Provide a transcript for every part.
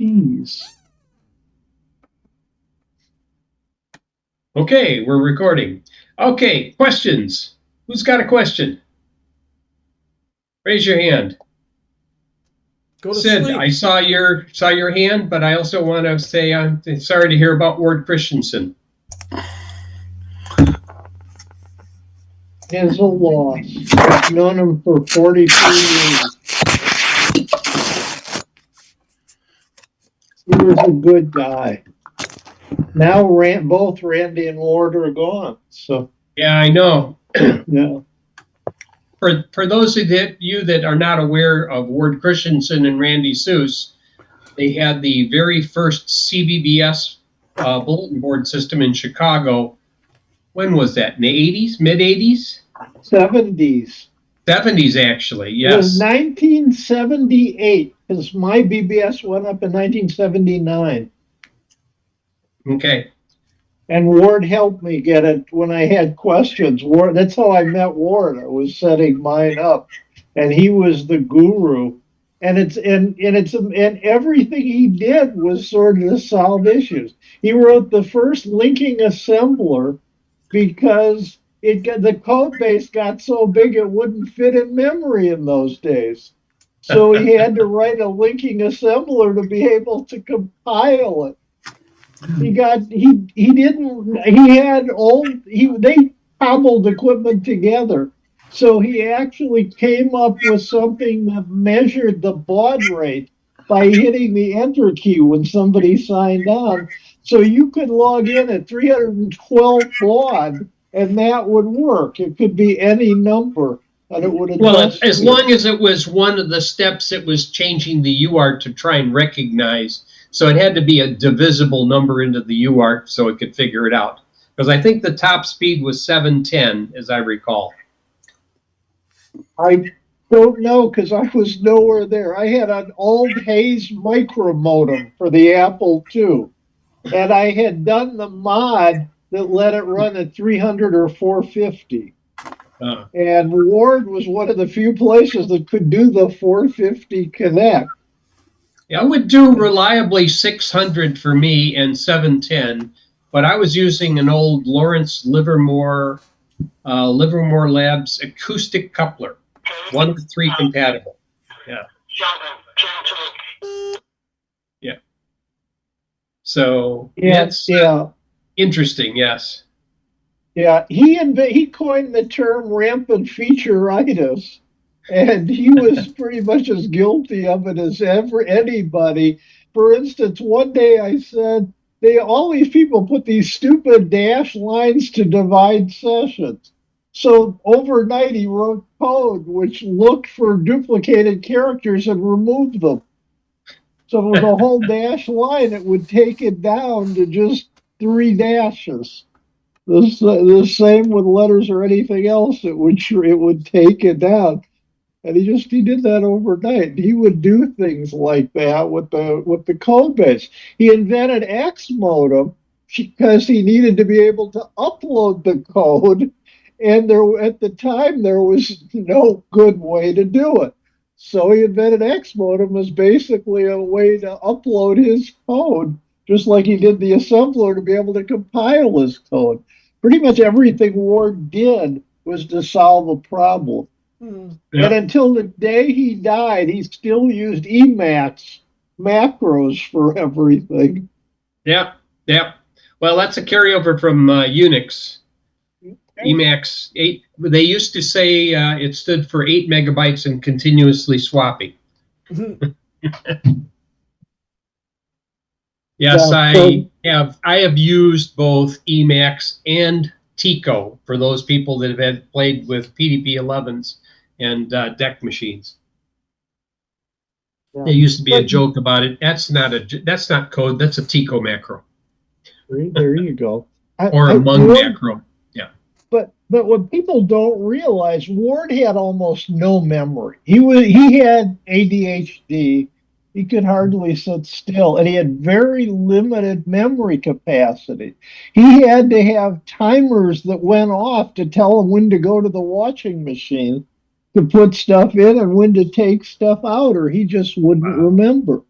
Ease. Okay, we're recording. Okay, questions. Who's got a question? Raise your hand. Go to Sid, sleep. I saw your hand, but I also want to say I'm sorry to hear about Ward Christensen. Is a loss. I've known him for 43 years. He was a good guy. Now both Randy and Ward are gone. So Yeah, I know. yeah. For those of you that are not aware of Ward Christensen and Randy Seuss, they had the very first CBBS bulletin board system in Chicago. When was that? In the 80s? Mid-80s? 70s. 70s, actually, It was yes. 1978 because my BBS went up in 1979. Okay. And Ward helped me get it when I had questions. Ward, that's how I met Ward. I was setting mine up, and he was the guru. And everything he did was sort of to solve issues. He wrote the first linking assembler because the code base got so big it wouldn't fit in memory in those days. So he had to write a linking assembler to be able to compile it. They cobbled equipment together. So he actually came up with something that measured the baud rate by hitting the enter key when somebody signed on. So you could log in at 312 baud and that would work. It could be any number and it would adjust. Well, as long as it was one of the steps, it was changing the UART to try and recognize. So it had to be a divisible number into the UART so it could figure it out. Because I think the top speed was 710, as I recall. I don't know because I was nowhere there. I had an old Hayes micro modem for the Apple II, and I had done the mod that let it run at 300 or 450. And Ward was one of the few places that could do the 450 connect. Yeah, I would do reliably 600 for me and 710, but I was using an old Lawrence Livermore Labs acoustic coupler, 1 to 3 compatible. Yeah. Yeah. So it's interesting, yes. Yeah, he coined the term rampant featureitis, and he was pretty much as guilty of it as anybody. For instance, one day I said, all these people put these stupid dash lines to divide sessions. So overnight he wrote code which looked for duplicated characters and removed them. So with a whole dash line, it would take it down to just 3 dashes. The same with letters or anything else, it would take it down. And he did that overnight. He would do things like that with the code base. He invented X modem because he needed to be able to upload the code, and at the time there was no good way to do it. So he invented X modem as basically a way to upload his code, just like he did the assembler to be able to compile his code. Pretty much everything Ward did was to solve a problem. Yeah. And until the day he died, he still used Emacs macros for everything. Yeah. Well, that's a carryover from Unix. Emacs 8. They used to say it stood for 8 megabytes and continuously swapping. Yes, I have used both Emacs and Tico for those people that have played with PDP-11s and DEC machines. There used to be a joke about it. That's not code. That's a Tico macro. There you go. Or a Mung macro. Yeah. But what people don't realize, Ward had almost no memory. He had ADHD. He could hardly sit still, and he had very limited memory capacity. He had to have timers that went off to tell him when to go to the washing machine to put stuff in and when to take stuff out, or he just wouldn't remember.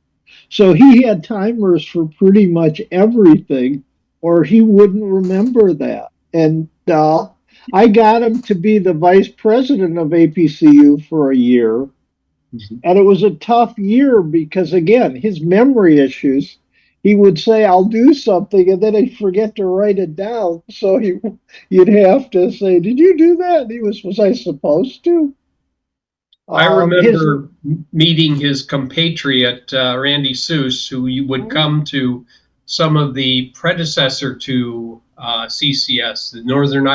So he had timers for pretty much everything, or he wouldn't remember that. And I got him to be the vice president of APCU for a year. And it was a tough year because, again, his memory issues. He would say, I'll do something, and then he'd forget to write it down. So you'd have to say, did you do that? And he was I supposed to? I His remember meeting his compatriot, Randy Seuss, who would come to some of the predecessor to CCS, the Northern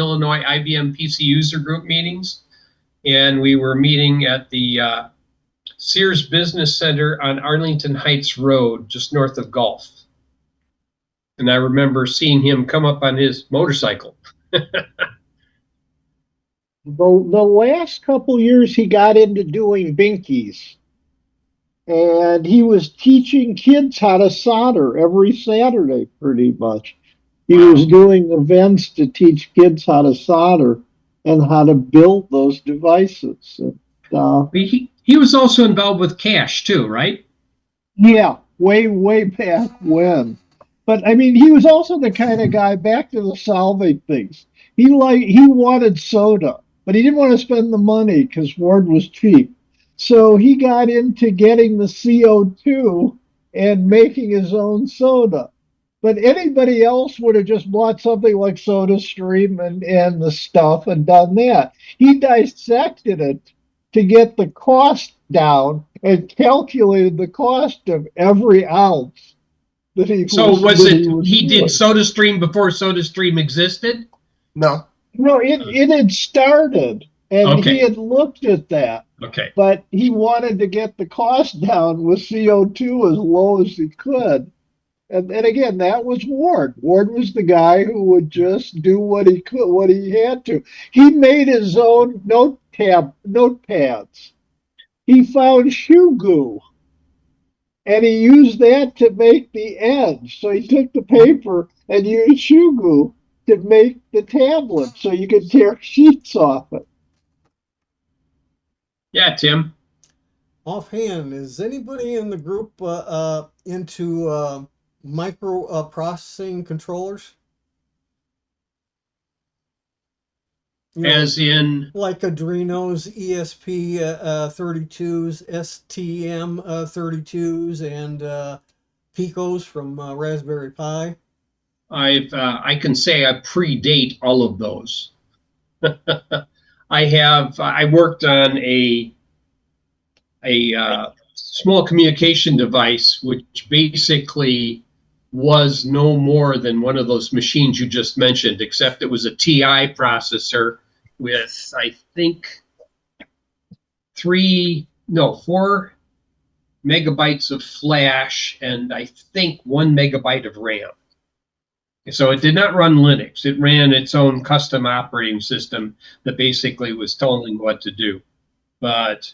Illinois IBM PC User Group meetings. And we were meeting at the Sears Business Center on Arlington Heights Road, just north of Gulf. And I remember seeing him come up on his motorcycle. the last couple years he got into doing binkies, and he was teaching kids how to solder every Saturday pretty much. He was doing events to teach kids how to solder and how to build those devices. He was also involved with cash too, right? Yeah, way back when. But I mean, he was also the kind of guy, back to the solving things. He wanted soda, but he didn't want to spend the money because Ward was cheap. So he got into getting the CO2 and making his own soda. But anybody else would have just bought something like SodaStream and the stuff and done that. He dissected it to get the cost down and calculated the cost of every ounce that he So was he did doing. SodaStream before SodaStream existed? No. No, it had started, and Okay. he had looked at that, Okay. but he wanted to get the cost down with CO2 as low as he could. And again, that was Ward. Ward was the guy who would just do what he could, what he had to. He made his own notepads. He found shoe goo, and he used that to make the edge. So he took the paper and used shoe goo to make the tablet, so you could tear sheets off it. Yeah, Tim. Offhand, is anybody in the group into micro processing controllers? As in, like Arduino's ESP32s, STM32s, and Picos from Raspberry Pi. I can say I predate all of those. I worked on a small communication device, which basically was no more than one of those machines you just mentioned, except it was a TI processor with, I think, 4 megabytes of flash and I think 1 megabyte of RAM. So it did not run Linux. It ran its own custom operating system that basically was telling what to do. But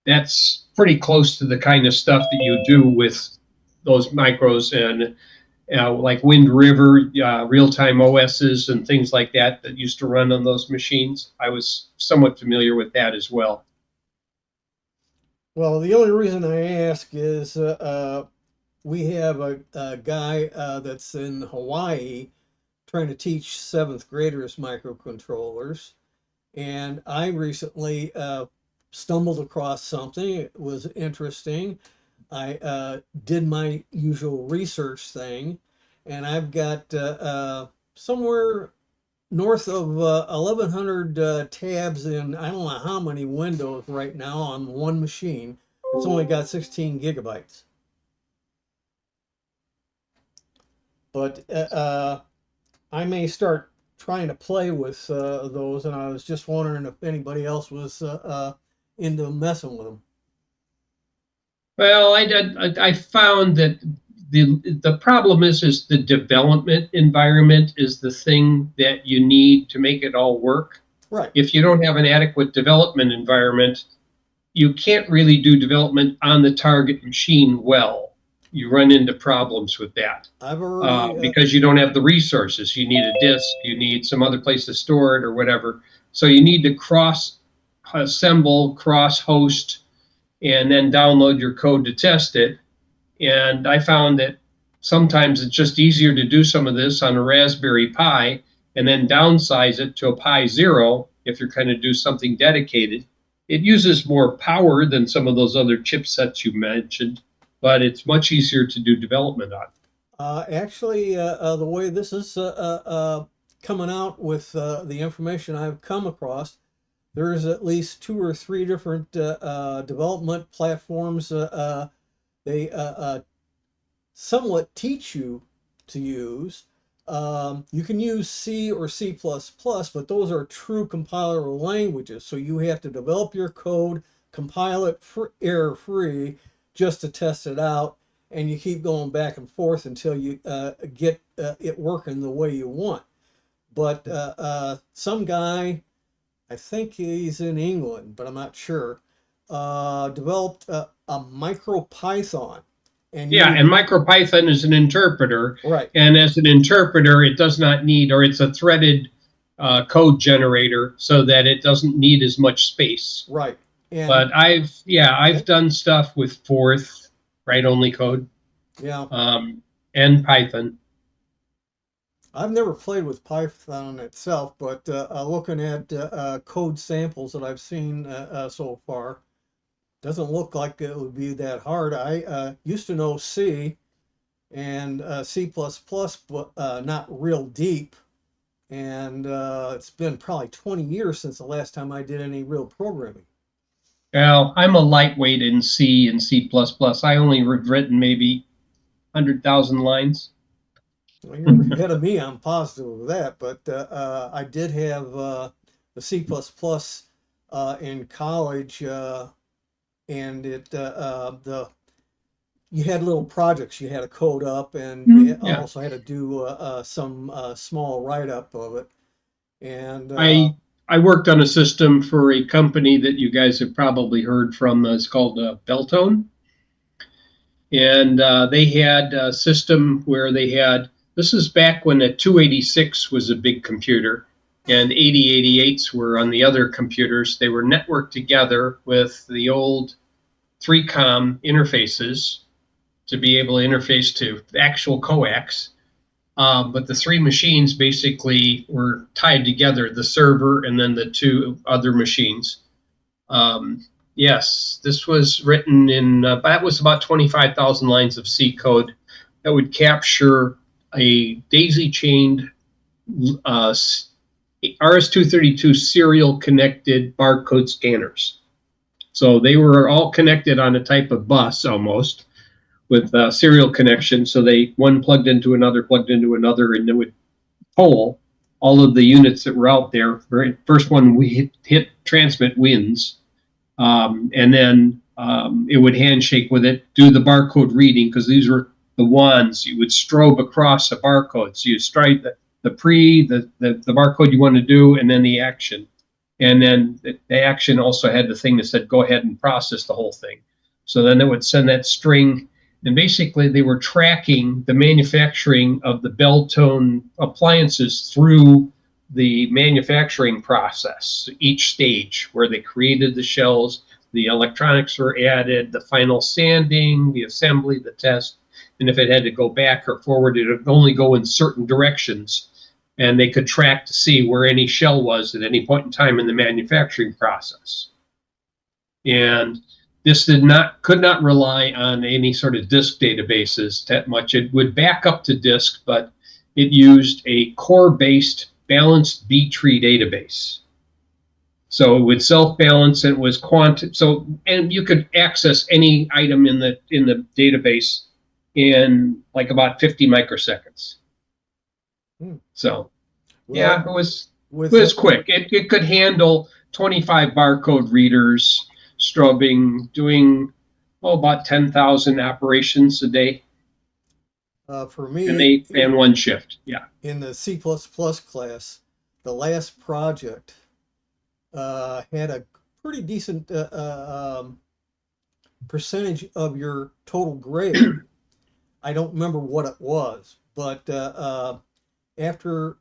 that's pretty close to the kind of stuff that you do with those micros and like Wind River, real-time OSs and things like that used to run on those machines. I was somewhat familiar with that as well. Well, the only reason I ask is we have a guy that's in Hawaii trying to teach 7th graders microcontrollers. And I recently stumbled across something. It was interesting. I did my usual research thing, and I've got somewhere north of 1,100 tabs in I don't know how many windows right now on one machine. It's only got 16 gigabytes. But I may start trying to play with those, and I was just wondering if anybody else was into messing with them. Well, I found that the problem is the development environment is the thing that you need to make it all work. Right. If you don't have an adequate development environment, you can't really do development on the target machine well. You run into problems with that I've already because you don't have the resources. You need a disk, you need some other place to store it or whatever. So you need to cross assemble, cross host, and then download your code to test it. And I found that sometimes it's just easier to do some of this on a Raspberry Pi and then downsize it to a Pi Zero if you're going to do something dedicated. It uses more power than some of those other chipsets you mentioned, but it's much easier to do development on. actually the way this is coming out with the information I've come across, there's at least 2 or 3 different development platforms. They somewhat teach you to use. You can use C or C++, but those are true compiler languages. So you have to develop your code, compile it error free just to test it out. And you keep going back and forth until you get it working the way you want. But some guy, I think he's in England, but I'm not sure, developed a micro Python. And Yeah, you, and MicroPython is an interpreter, right, and as an interpreter, it does not need, or it's a threaded code generator, so that it doesn't need as much space. right. And But I've done stuff with Forth, write only code, yeah, and Python. I've never played with Python itself, but looking at code samples that I've seen so far, doesn't look like it would be that hard. I used to know C and C++, but not real deep. And it's been probably 20 years since the last time I did any real programming. Well, I'm a lightweight in C and C++. I only have written maybe 100,000 lines. Well, you're ahead of me, I'm positive of that, but I did have the C++ in college, and the you had little projects you had to code up, and we Yeah, also had to do some small write up of it. And I worked on a system for a company that you guys have probably heard from. It's called Beltone, and they had a system where they had. This is back when a 286 was a big computer, and 8088s were on the other computers. They were networked together with the old 3COM interfaces to be able to interface to actual coax. But the 3 machines basically were tied together, the server and then the 2 other machines. Yes, this was written in, that was about 25,000 lines of C code that would capture a daisy chained RS-232 serial connected barcode scanners. So they were all connected on a type of bus almost with serial connection. So they one plugged into another, and it would poll all of the units that were out there. First one we hit transmit wins, and then it would handshake with it, do the barcode reading because these were the wands. You would strobe across a barcode. So you strike the barcode you want to do, and then the action. And then the action also had the thing that said, go ahead and process the whole thing. So then it would send that string. And basically, they were tracking the manufacturing of the Beltone appliances through the manufacturing process, each stage where they created the shells, the electronics were added, the final sanding, the assembly, the test. And if it had to go back or forward, it would only go in certain directions. And they could track to see where any shell was at any point in time in the manufacturing process. And this could not rely on any sort of disk databases that much. It would back up to disk, but it used a core-based balanced B-tree database. So it would self-balance. It was and you could access any item in the database in like about 50 microseconds. So yeah, well, it was quick. It could handle 25 barcode readers, strobing, doing about 10,000 operations a day, for and me, they ran one shift. Yeah. in the C++ class, the last project had a pretty decent percentage of your total grade. I don't remember what it was, but after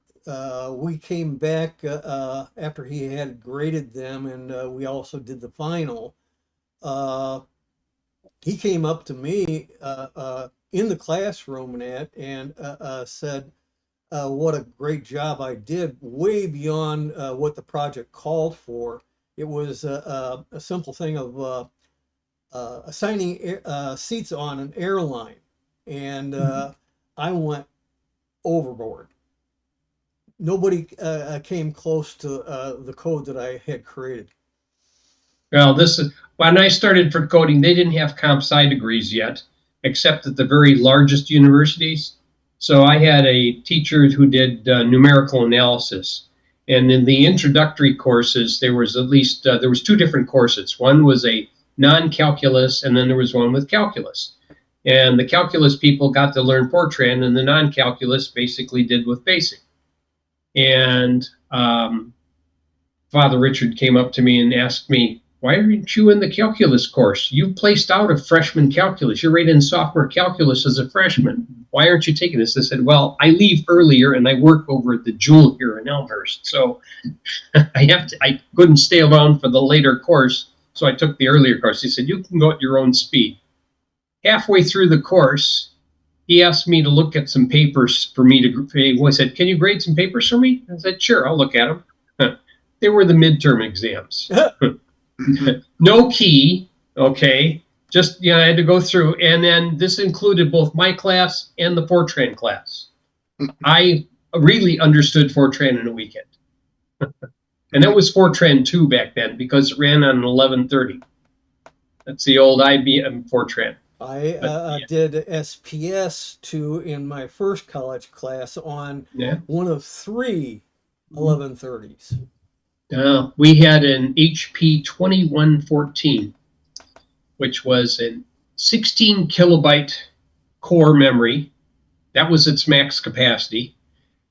we came back, after he had graded them, and we also did the final, uh, he came up to me in the classroom and said, what a great job I did, way beyond what the project called for. It was a simple thing of assigning seats on an airline, and I went overboard. Nobody came close to the code that I had created. Well, this is when I started for coding, they didn't have comp sci degrees yet, except at the very largest universities. So I had a teacher who did numerical analysis. And in the introductory courses, there was at least there was two different courses. One was a non-calculus, and then there was one with calculus. And the calculus people got to learn Fortran, and the non-calculus basically did with BASIC. And Father Richard came up to me and asked me, why aren't you in the calculus course? You placed out of freshman calculus. You're right in sophomore calculus as a freshman. Why aren't you taking this? I said, well, I leave earlier and I work over at the Jewel here in Elmhurst. So I couldn't stay around for the later course. So I took the earlier course. He said, you can go at your own speed. Halfway through the course, he asked me to look at some papers for me to, he said, can you grade some papers for me? I said, sure, I'll look at them. They were the midterm exams. No key, okay, just, I had to go through, and then this included both my class and the Fortran class. I really understood Fortran in a weekend. And that was Fortran 2 back then, because it ran on 1130. That's the old IBM Fortran. I did SPS 2 in my first college class on one of 3 1130s. We had an HP 2114, which was a 16 kilobyte core memory. That was its max capacity.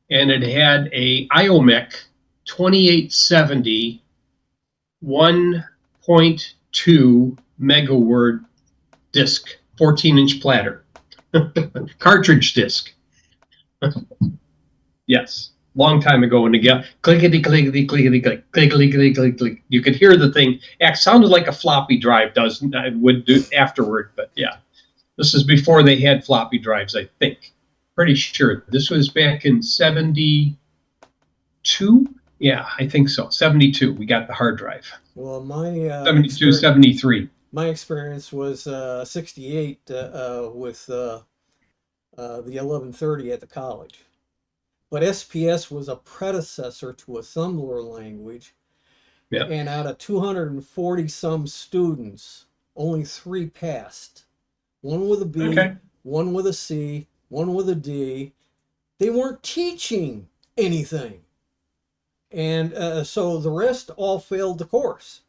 And it had a IOMEC 2870 1.2 megaword disk, 14-inch platter, cartridge disk. Yes. Long time ago, and again, clickety clickety clickety click, clickety click click click. You could hear the thing. It sounded like a floppy drive would do afterward, but yeah, this is before they had floppy drives. I think, pretty sure this was back in '72. Yeah, I think so. '72. We got the hard drive. Well, my 72, 73. My experience was '68 with the 1130 at the college. But SPS was a predecessor to assembler language. Yeah. And out of 240 some students, only 3 passed. One with a B, Okay. One with a C, one with a D. They weren't teaching anything. And so the rest all failed the course.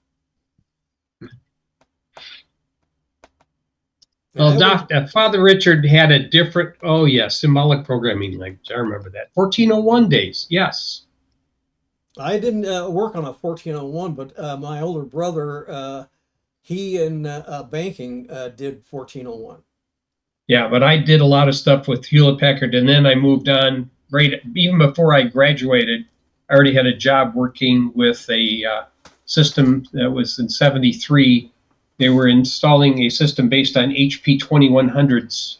Well, Father Richard had a different, symbolic programming language. I remember that. 1401 days, yes. I didn't work on a 1401, but my older brother, he in banking did 1401. Yeah, but I did a lot of stuff with Hewlett Packard, and then I moved on. Right, even before I graduated, I already had a job working with a system that was in '73. They were installing a system based on HP 2100s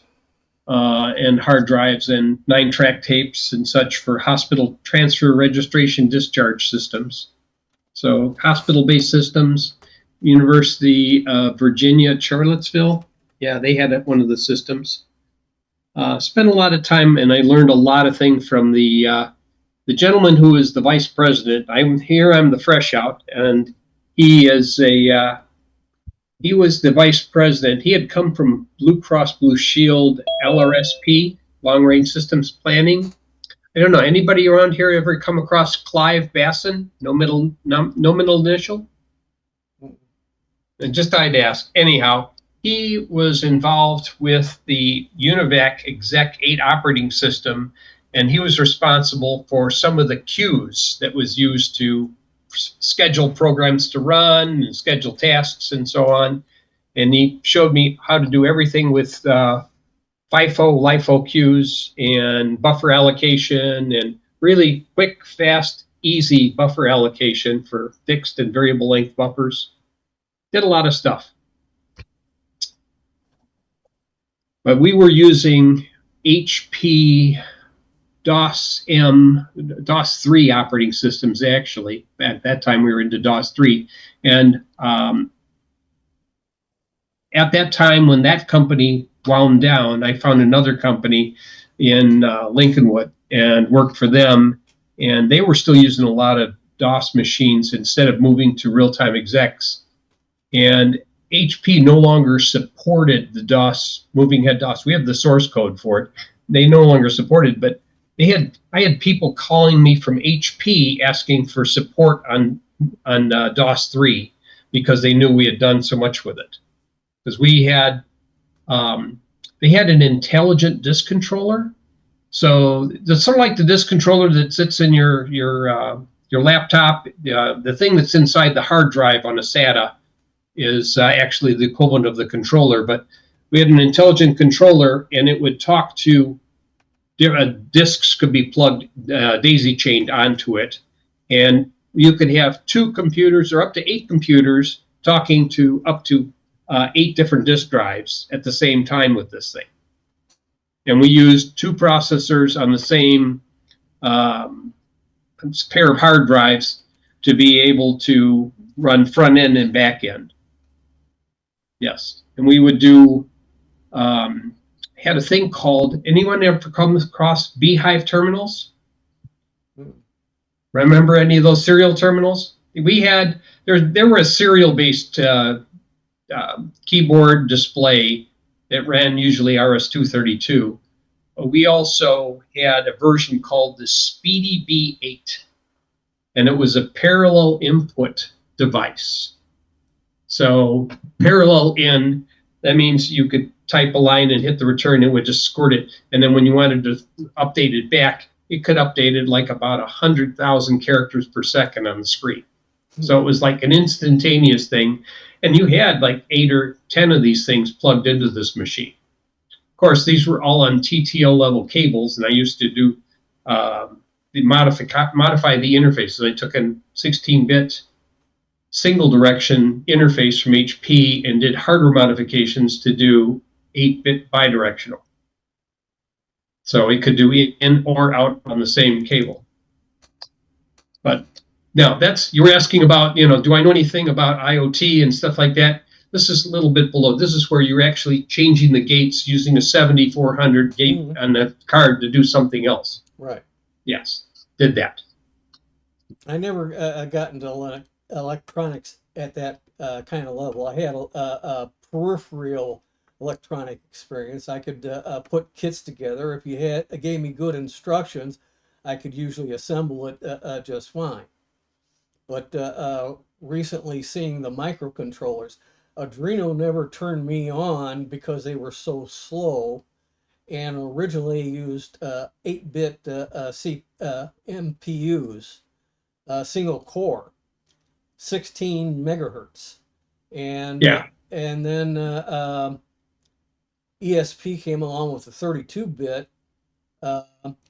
and hard drives and 9-track tapes and such for hospital transfer registration discharge systems. So hospital-based systems, University of Virginia at Charlottesville. Yeah, they had one of the systems. Spent a lot of time, and I learned a lot of things from the gentleman who is the vice president. I'm the fresh out, and he is he was the vice president. He had come from Blue Cross Blue Shield, LRSP, Long Range Systems Planning. I don't know, anybody around here ever come across Clive Basson? No middle initial? And just I'd ask. Anyhow, he was involved with the UNIVAC Exec 8 operating system, and he was responsible for some of the queues that was used to schedule programs to run and schedule tasks and so on. And he showed me how to do everything with FIFO, LIFO queues and buffer allocation, and really quick, fast, easy buffer allocation for fixed and variable length buffers. Did a lot of stuff. But we were using HP DOS 3 operating systems, actually. At that time, we were into DOS 3. And at that time, when that company wound down, I found another company in Lincolnwood and worked for them. And they were still using a lot of DOS machines instead of moving to real-time execs. And HP no longer supported the DOS, moving head DOS. We have the source code for it. They no longer supported, but I had people calling me from HP asking for support on DOS 3 because they knew we had done so much with it. Because we had, they had an intelligent disk controller. So it's sort of like the disk controller that sits in your laptop. The thing that's inside the hard drive on a SATA is actually the equivalent of the controller. But we had an intelligent controller, and it would talk to disks could be plugged, daisy chained onto it, and you could have 2 computers or up to 8 computers talking to up to 8 different disk drives at the same time with this thing. And we used 2 processors on the same pair of hard drives to be able to run front end and back end. Yes, and we would do. Had a thing called, anyone ever come across Beehive terminals? Remember any of those serial terminals? We had, there were a serial-based keyboard display that ran usually RS-232. We also had a version called the Speedy B8, and it was a parallel input device. So parallel in, that means you could type a line and hit the return, it would just squirt it. And then when you wanted to update it back, it could update it like about 100,000 characters per second on the screen. So it was like an instantaneous thing. And you had like 8 or 10 of these things plugged into this machine. Of course, these were all on TTL level cables, and I used to do modify the interfaces. I took a 16-bit single direction interface from HP and did hardware modifications to do 8-bit bidirectional. So it could do in or out on the same cable. But now you were asking about, do I know anything about IoT and stuff like that? This is a little bit below. This is where you're actually changing the gates using a 7400 gate on the card to do something else. Right. Yes, did that. I never got into electronics at that kind of level. I had a peripheral electronic experience. I could put kits together. If you gave me good instructions, I could usually assemble it just fine. But recently seeing the microcontrollers, Arduino never turned me on because they were so slow, and originally used 8-bit MPUs, single core, 16 megahertz. And and then ESP came along with a 32-bit,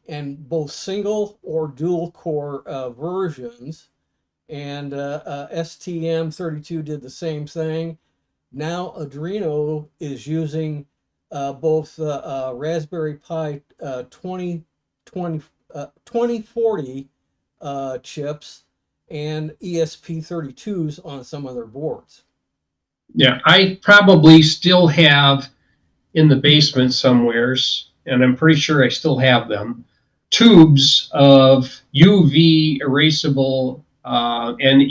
and both single or dual core versions. And STM32 did the same thing. Now Arduino is using both Raspberry Pi 2040 chips and ESP32s on some of their boards. Yeah, I probably still have in the basement somewheres, and I'm pretty sure I still have them, tubes of UV erasable and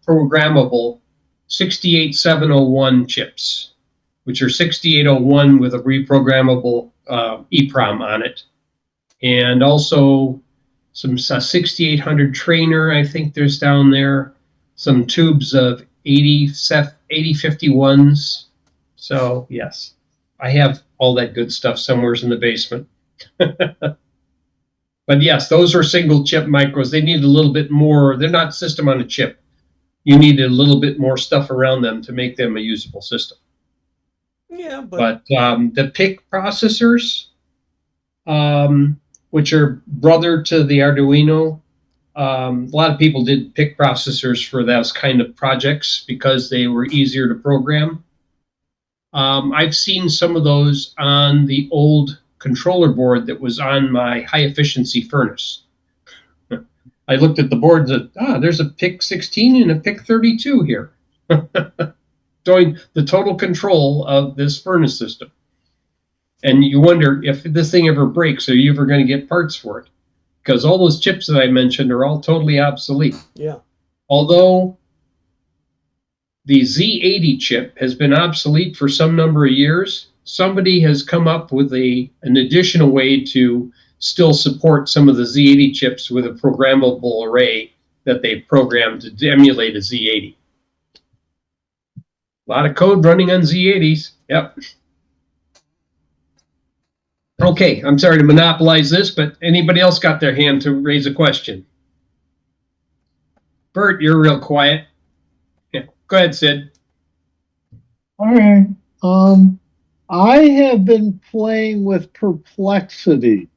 programmable 68701 chips, which are 6801 with a reprogrammable EEPROM on it, and also some 6800 trainer, I think there's down there, some tubes of 8051s. So yes, I have all that good stuff somewhere in the basement. But But yes, those are single chip micros. They need a little bit more. They're not system on a chip. You need a little bit more stuff around them to make them a usable system. Yeah, But the PIC processors, which are brother to the Arduino, a lot of people did PIC processors for those kind of projects because they were easier to program. I've seen some of those on the old controller board that was on my high efficiency furnace. I looked at the board and said, there's a PIC 16 and a PIC 32 here. Showing the total control of this furnace system. And you wonder if this thing ever breaks, are you ever going to get parts for it? Because all those chips that I mentioned are all totally obsolete. yeah. Although the Z80 chip has been obsolete for some number of years, somebody has come up with an additional way to still support some of the Z80 chips with a programmable array that they've programmed to emulate a Z80. A lot of code running on Z80s. Yep. Okay, I'm sorry to monopolize this, but anybody else got their hand to raise a question? Bert, you're real quiet. Yeah, go ahead, Sid. All right. I have been playing with Perplexity.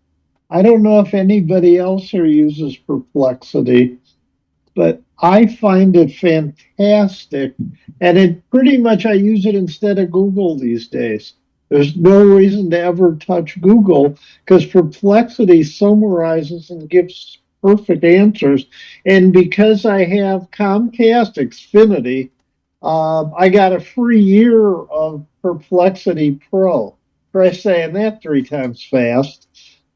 I don't know if anybody else here uses Perplexity, but I find it fantastic. And it pretty much, I use it instead of Google these days. There's no reason to ever touch Google because Perplexity summarizes and gives perfect answers. And because I have Comcast Xfinity, I got a free year of Perplexity Pro. Try saying that 3 times fast.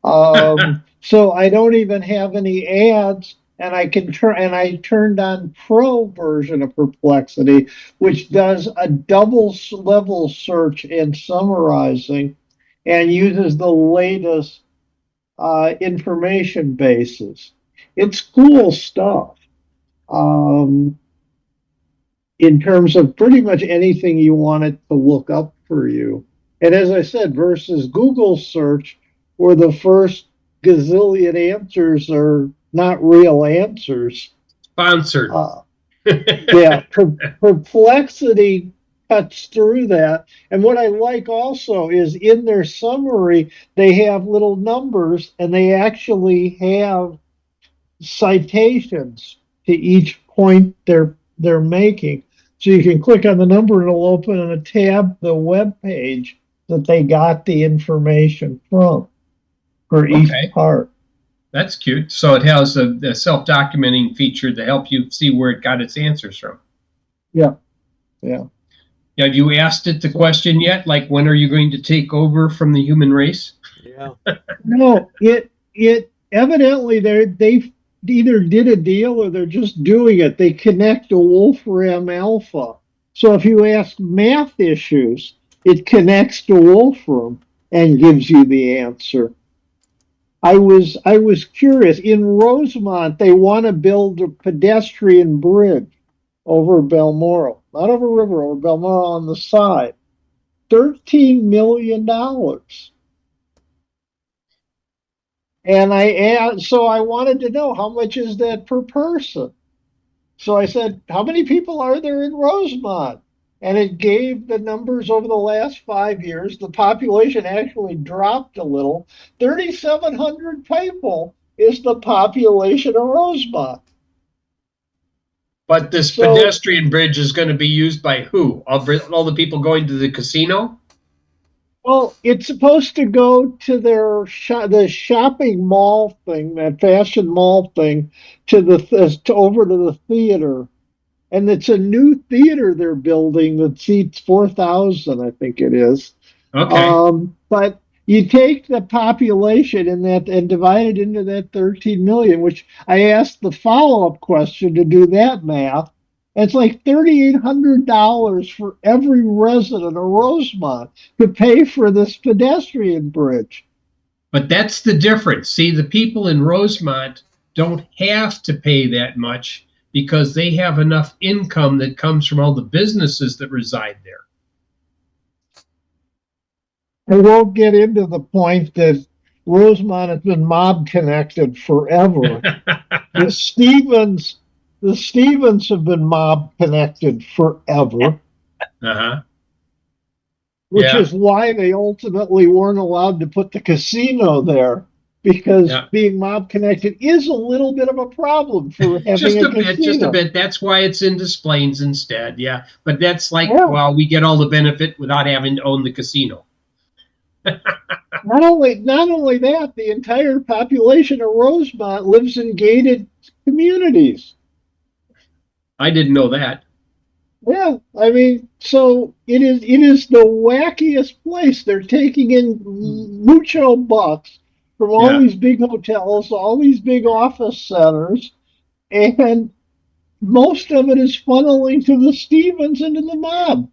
So I don't even have any ads, and I can turn and I turned on Pro version of Perplexity, which does a double level search and summarizing, and uses the latest information bases. It's cool stuff. In terms of pretty much anything you want it to look up for you. And as I said, versus Google search, where the first gazillion answers are not real answers. Sponsored. Yeah, Perplexity cuts through that. And what I like also is in their summary, they have little numbers and they actually have citations to each point they're making. So you can click on the number and it'll open in a tab the web page that they got the information from for each part. That's cute. So it has a self-documenting feature to help you see where it got its answers from. Yeah. Yeah. Have you asked it the question yet? Like, when are you going to take over from the human race? Yeah. No, it evidently they either did a deal or they're just doing it. They connect to Wolfram Alpha. So if you ask math issues, it connects to Wolfram and gives you the answer. I was curious. In Rosemont, they want to build a pedestrian bridge over Balmoral, not over river, over Balmoral on the side. $13 million. And so I wanted to know how much is that per person. So I said, how many people are there in Rosemont? And it gave the numbers over the last 5 years. The population actually dropped a little. 3,700 people is the population of Rosemont. But this pedestrian bridge is going to be used by who? All the people going to the casino? Well, it's supposed to go to the shopping mall thing, that fashion mall thing, over to the theater. And it's a new theater they're building that seats 4,000, I think it is. Okay. But you take the population in that and divide it into that 13 million, which I asked the follow-up question to do that math. It's like $3,800 for every resident of Rosemont to pay for this pedestrian bridge. But that's the difference. See, the people in Rosemont don't have to pay that much because they have enough income that comes from all the businesses that reside there. I won't get into the point that Rosemont has been mob connected forever. The Stevens, the Stevens have been mob connected forever, Uh-huh. which Yeah. is why they ultimately weren't allowed to put the casino there, because Yeah. being mob connected is a little bit of a problem for having Just a a bit, just a casino. bit. That's why it's in Des Plaines instead. Yeah. But that's like, Yeah. well, we get all the benefit without having to own the casino. Not only that, the entire population of Rosemont lives in gated communities. I didn't know that. Yeah, I mean, so it is the wackiest place. They're taking in mucho bucks from all Yeah. these big hotels, all these big office centers, and most of it is funneling to the Stevens and to the mob.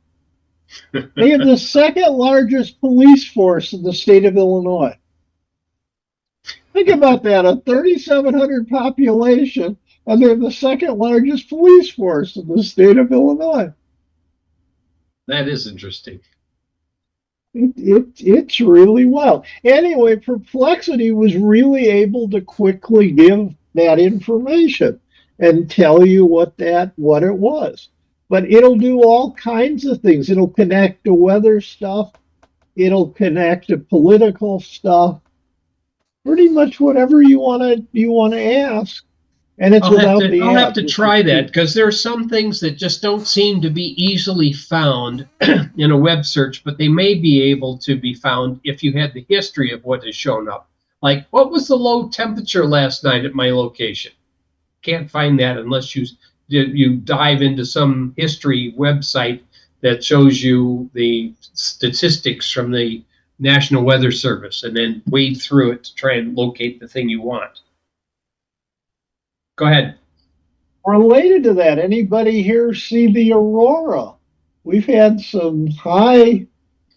They have the second largest police force in the state of Illinois. Think about that, a 3,700 population, and they have the second largest police force in the state of Illinois. That is interesting. It's really wild. Anyway, Perplexity was really able to quickly give that information and tell you what it was. But it'll do all kinds of things. It'll connect to weather stuff. It'll connect to political stuff. Pretty much whatever you want to ask, and it's without the I'll have ads, to which is try that key. because there are some things that just don't seem to be easily found in a web search, but they may be able to be found if you had the history of what has shown up. Like, what was the low temperature last night at my location? Can't find that unless you dive into some history website that shows you the statistics from the National Weather Service and then wade through it to try and locate the thing you want. Go ahead. Related to that, anybody here see the aurora? We've had some high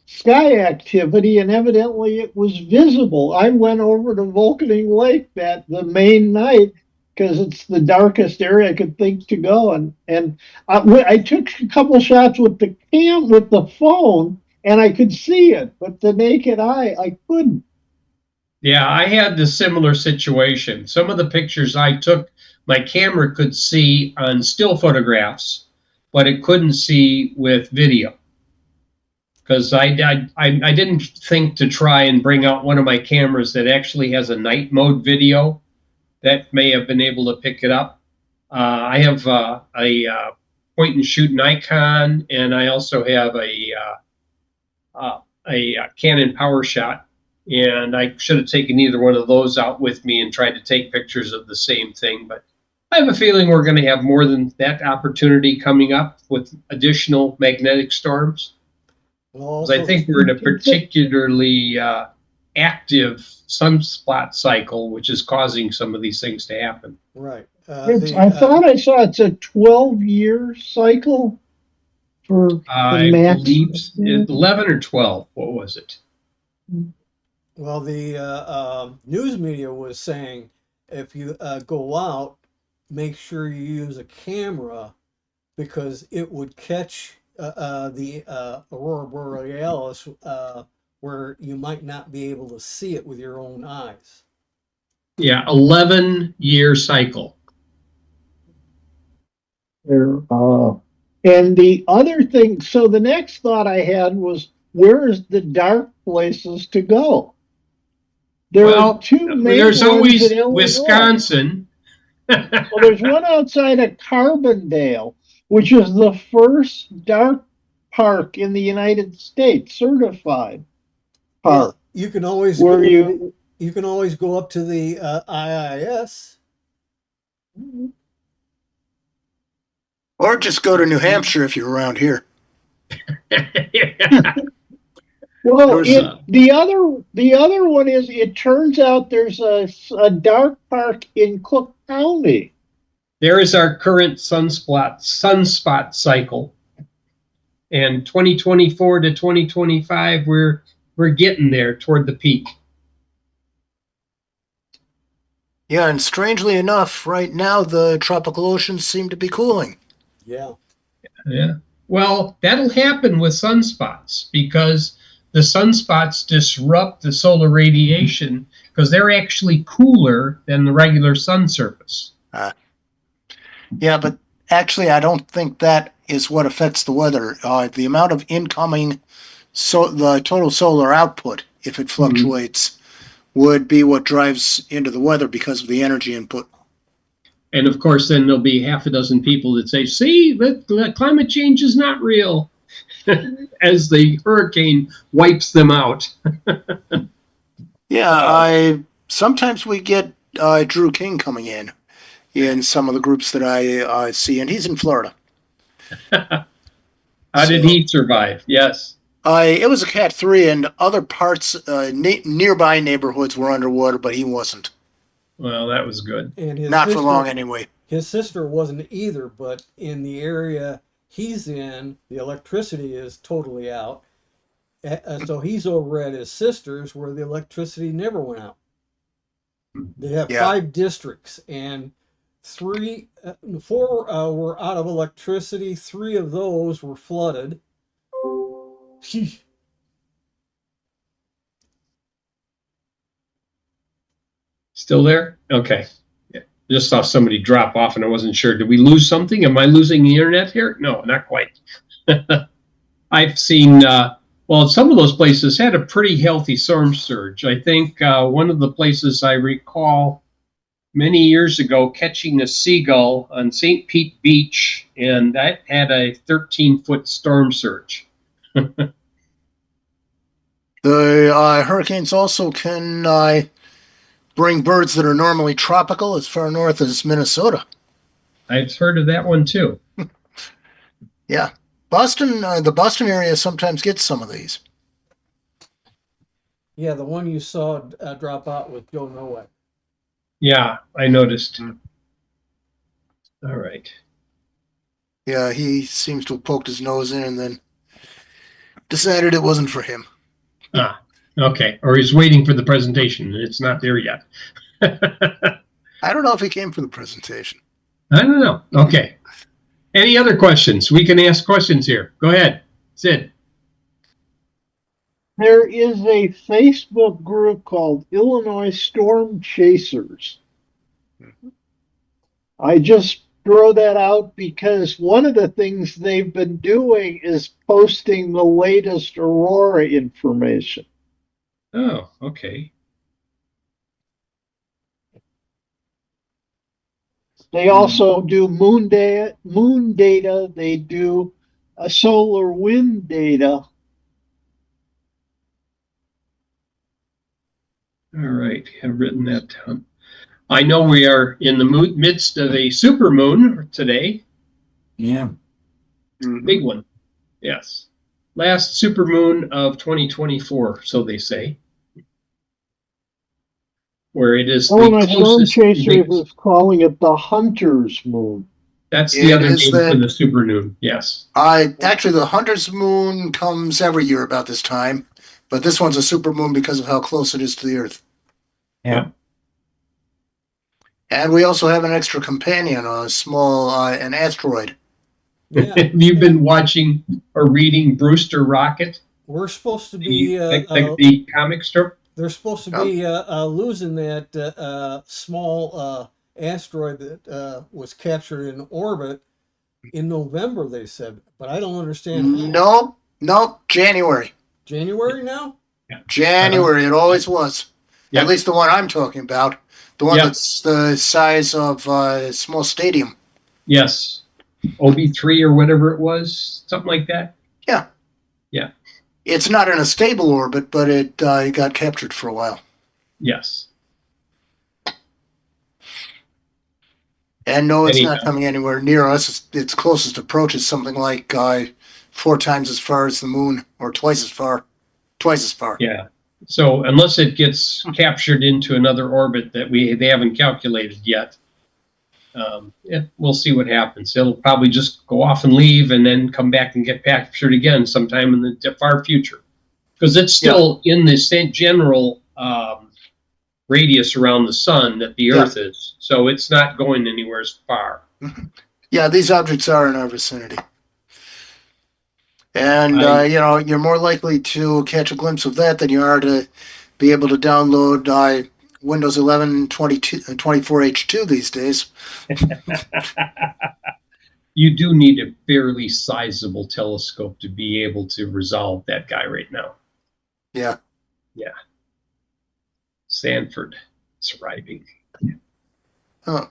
sky activity, and evidently it was visible. I went over to Vulcaning Lake the main night because it's the darkest area I could think to go, and I took a couple shots with the phone, and I could see it, but the naked eye I couldn't. Yeah, I had the similar situation. Some of the pictures I took, my camera could see on still photographs, but it couldn't see with video. Because I didn't think to try and bring out one of my cameras that actually has a night mode video that may have been able to pick it up. I have a point and shoot Nikon, and I also have a Canon Power Shot, and I should have taken either one of those out with me and tried to take pictures of the same thing. But I have a feeling we're going to have more than that opportunity coming up with additional magnetic storms. Because I Also, think we're in a particularly active sunspot cycle, which is causing some of these things to happen. right. I thought I saw it's a 12-year cycle for the I max. believe 11 or 12. What was it? Well, the news media was saying if you go out, make sure you use a camera because it would catch the aurora borealis where you might not be able to see it with your own eyes. Yeah, 11-year cycle. And the other thing, so the next thought I had was, where is the dark places to go? There are Well, two main there's ones in always Illinois. Wisconsin. Well, there's one outside of Carbondale, which is the first dark park in the United States, certified Well, park, where you can always go up to the IIS. Or just go to New Hampshire if you're around here. well, There's the other one is, it turns out there's a dark park in Cook County. There is our current sunspot cycle. And 2024 to 2025, we're getting there toward the peak. Yeah, and strangely enough, right now the tropical oceans seem to be cooling. Yeah. Yeah. Well, that'll happen with sunspots because the sunspots disrupt the solar radiation because they're actually cooler than the regular sun surface. Yeah, but actually, I don't think that is what affects the weather. The amount of incoming, the total solar output, if it fluctuates, would be what drives into the weather because of the energy input. And of course, then there'll be half a dozen people that say, see, the climate change is not real, as the hurricane wipes them out. Yeah, I sometimes we get Drew King coming in some of the groups that I see, and he's in Florida. How did he survive? Yes. It was a Cat 3, and other parts, nearby neighborhoods were underwater, but he wasn't. Well, that was good. And Not for long, anyway. His sister wasn't either, but in the area he's in, the electricity is totally out. So he's over at his sister's where the electricity never went out. They have 5 districts, and 4 were out of electricity. 3 of those were flooded. Still there? Okay. Yeah. Just saw somebody drop off and I wasn't sure. Did we lose something? Am I losing the internet here? No, not quite. I've seen, some of those places had a pretty healthy storm surge. I think one of the places I recall many years ago catching a seagull on St. Pete Beach, and that had a 13-foot storm surge. The hurricanes also can bring birds that are normally tropical as far north as Minnesota. I've heard of that one too. Yeah. Boston, the Boston area sometimes gets some of these. Yeah, the one you saw drop out with Joe Nowak. Yeah, I noticed. All right. Yeah, he seems to have poked his nose in and then decided it wasn't for him. Okay. Or he's waiting for the presentation and it's not there yet. I don't know if he came for the presentation. I don't know. Okay. Any other questions? We can ask questions here. Go ahead, Sid. There is a Facebook group called Illinois Storm Chasers. I just throw that out because one of the things they've been doing is posting the latest aurora information. Oh, okay. They also do moon data. They do solar wind data. All right. I've written that down. I know we are in the midst of a supermoon today. Yeah. Big one. Yes. Last supermoon of 2024, so they say. Where it is Illinois the Storm closest. Chasers is calling it the Hunter's Moon. That's the other name for the supermoon. Yes. Actually, the Hunter's Moon comes every year about this time, but this one's a supermoon because of how close it is to the Earth. Yeah. And we also have an extra companion, a small an asteroid. Yeah. Have you been watching or reading Brewster Rocket? We're supposed to be the comic strip. they're supposed to be losing that small asteroid that was captured in orbit in November, they said. But I don't understand. Nope, January. January now? Yeah. January, it always was. Yep. At least the one I'm talking about. The one that's the size of a small stadium. Yes. OB3 or whatever it was. Something like that. Yeah. Yeah. It's not in a stable orbit, but it got captured for a while. Yes. And no, it's not coming anywhere near us. Its closest approach is something like 4 times as far as the moon, or twice as far. Yeah. So unless it gets captured into another orbit that they haven't calculated yet, we'll see what happens. It'll probably just go off and leave and then come back and get captured again sometime in the far future. Because it's still in the same general radius around the sun that the Earth is. So it's not going anywhere as far. Yeah, these objects are in our vicinity. And, you're more likely to catch a glimpse of that than you are to be able to download Windows 11 24H2 these days. You do need a fairly sizable telescope to be able to resolve that guy right now. Yeah. Yeah. Sanford is arriving. Huh.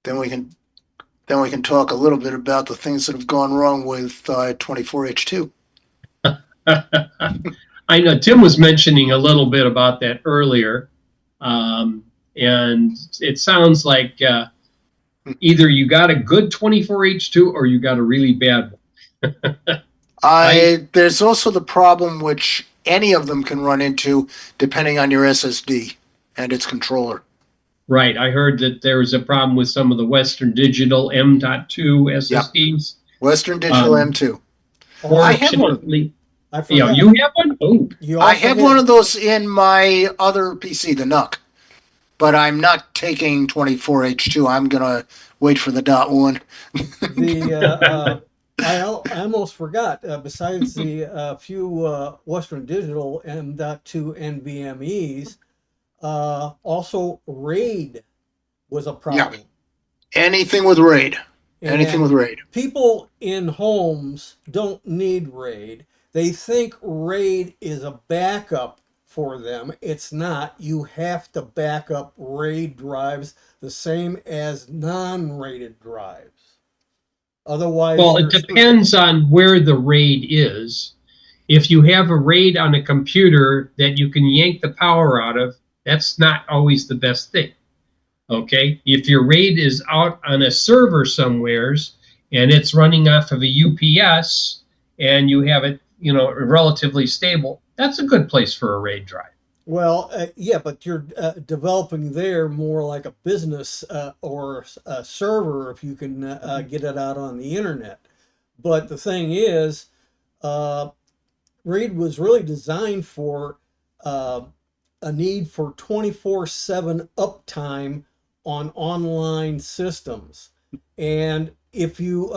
Then we can talk a little bit about the things that have gone wrong with 24H2. I know Tim was mentioning a little bit about that earlier. And it sounds like either you got a good 24H2 or you got a really bad one. There's also the problem which any of them can run into depending on your SSD and its controller. Right. I heard that there was a problem with some of the Western Digital M.2 SSDs. Western Digital M2. I have one. Fortunately, I forgot. you have one? Oh, You I also have one of those in my other PC, the NUC, but I'm not taking 24H2. I'm going to wait for the .1. I almost forgot. Besides the few Western Digital M.2 NVMe's, also RAID was a problem. Anything with RAID. Anything And with RAID. people in homes don't need RAID. They think RAID is a backup for them. It's not. You have to back up RAID drives the same as non-RAIDed drives. Otherwise, well, you're it depends on where the RAID is. If you have a RAID on a computer that you can yank the power out of, that's not always the best thing. Okay, if your RAID is out on a server somewheres and it's running off of a UPS and you have it, relatively stable, that's a good place for a RAID drive. Well, yeah, but you're developing there more like a business or a server if you can get it out on the internet. But the thing is, RAID was really designed for uh, a need for 24/7 uptime on online systems. And if you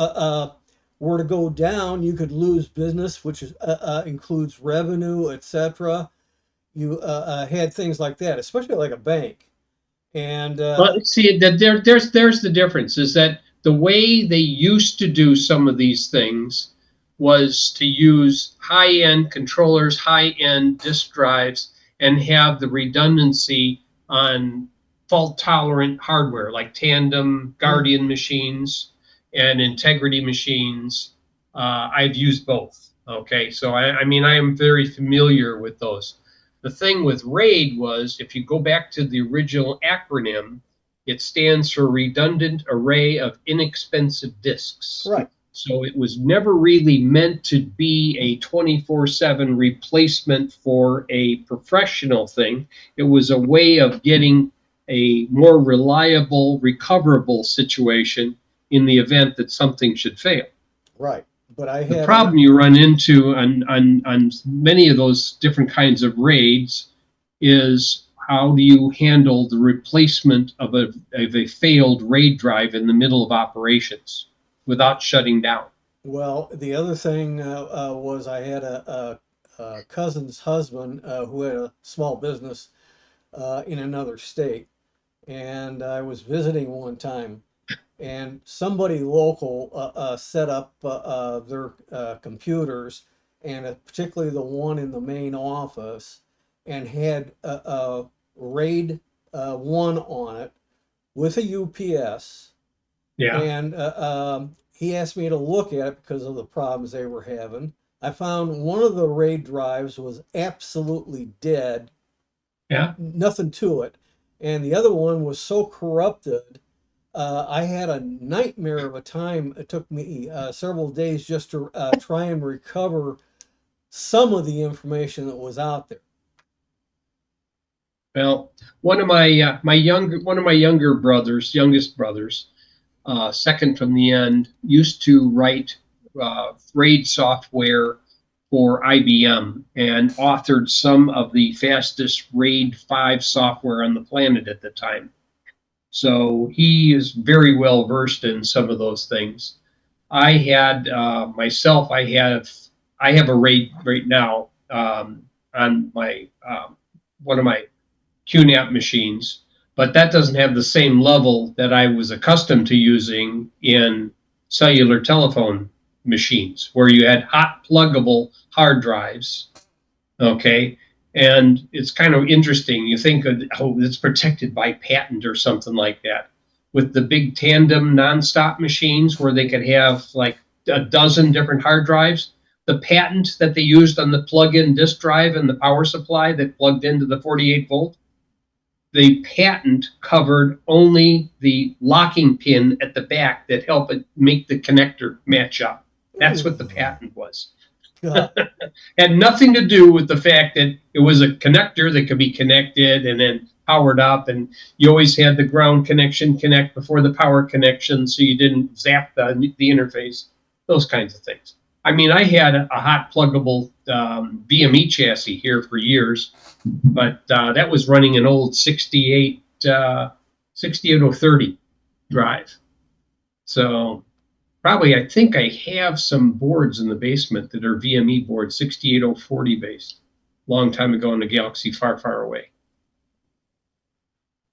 were to go down, you could lose business, which includes revenue, etc. You had things like that, especially like a bank. And Well, see that there's the difference is that the way they used to do some of these things was to use high-end controllers, high-end disk drives, and have the redundancy on fault-tolerant hardware like Tandem, Guardian machines, and Integrity machines. I've used both. Okay, so I mean I am very familiar with those. The thing with RAID was, if you go back to the original acronym, it stands for Redundant Array of Inexpensive Disks. right. So it was never really meant to be a 24/7 replacement for a professional thing. It was a way of getting a more reliable, recoverable situation in the event that something should fail. Right. But I The had problem you run into on many of those different kinds of raids is how do you handle the replacement of a failed raid drive in the middle of operations without shutting down? well, the other thing was I had a cousin's husband who had a small business in another state, and I was visiting one time, and somebody local set up their computers, and particularly the one in the main office, and had a RAID 1 on it with a UPS. Yeah, And he asked me to look at it because of the problems they were having. I found one of the RAID drives was absolutely dead, yeah. nothing to it. And the other one was so corrupted, I had a nightmare of a time. It took me several days just to try and recover some of the information that was out there. Well, one of my younger brothers, youngest brothers, second from the end, used to write RAID software for IBM and authored some of the fastest RAID 5 software on the planet at the time. So he is very well versed in some of those things. I had myself. I have a RAID right now. on my one of my QNAP machines, but that doesn't have the same level that I was accustomed to using in cellular telephone machines, where you had hot pluggable hard drives. Okay. And it's kind of interesting. You think, oh, it's protected by patent or something like that. With the big tandem nonstop machines where they could have like a dozen different hard drives, the patent that they used on the plug-in disk drive and the power supply that plugged into the 48 volt, the patent covered only the locking pin at the back that helped it make the connector match up. That's what the patent was. God. Had nothing to do with the fact that it was a connector that could be connected and then powered up, and you always had the ground connection connect before the power connection so you didn't zap the interface, those kinds of things. I mean, I had a hot pluggable VME chassis here for years, but that was running an old 68030 drive. So probably, I think I have some boards in the basement that are VME boards, 68040 based, long time ago in a galaxy far, far away.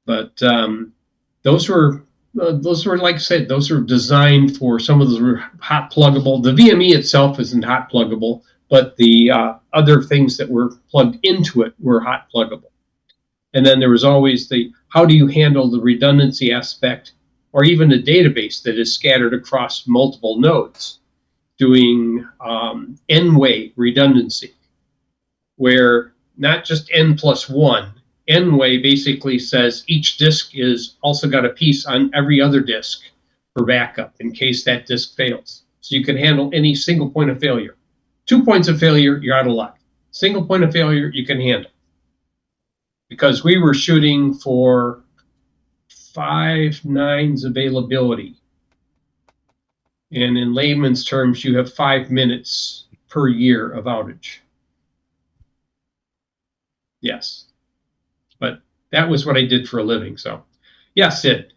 But those were, like I said, those were designed for, some of those were hot pluggable. The VME itself isn't hot pluggable, but the other things that were plugged into it were hot pluggable. And then there was always the, how do you handle the redundancy aspect, or even a database that is scattered across multiple nodes, doing n-way redundancy, where not just n plus one. N-way basically says each disk is also got a piece on every other disk for backup in case that disk fails. So you can handle any single point of failure. 2 points of failure, you're out of luck. Single point of failure, you can handle. Because we were shooting for 5 nines availability. And in layman's terms, you have 5 minutes per year of outage. Yes. But that was what I did for a living. So, yes, Sid.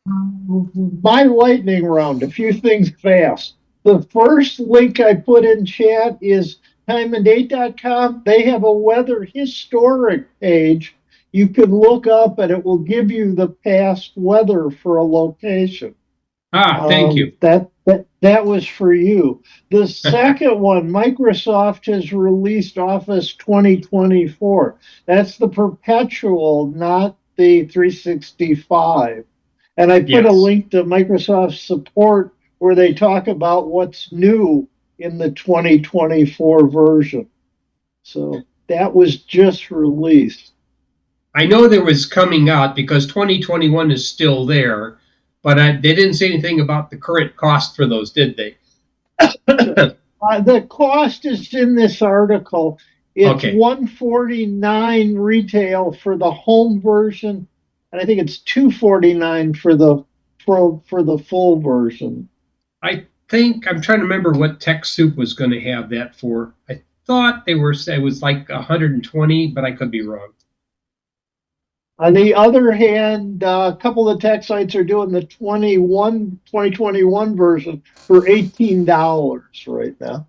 My lightning round, a few things fast. The first link I put in chat is timeanddate.com. They have a weather historic page you can look up, and it will give you the past weather for a location. Thank you. That was for you. The second one, Microsoft has released Office 2024. That's the perpetual, not the 365. And I put a link to Microsoft support where they talk about what's new in the 2024 version. So that was just released. I know there was coming out because 2021 is still there, but they didn't say anything about the current cost for those, did they? The cost is in this article. It's Okay. $149 retail for the home version, and I think it's $249 for the full version. I think I'm trying to remember what TechSoup was going to have that for. I thought it was like 120, but I could be wrong. On the other hand, a couple of tech sites are doing the 2021 version for $18 right now.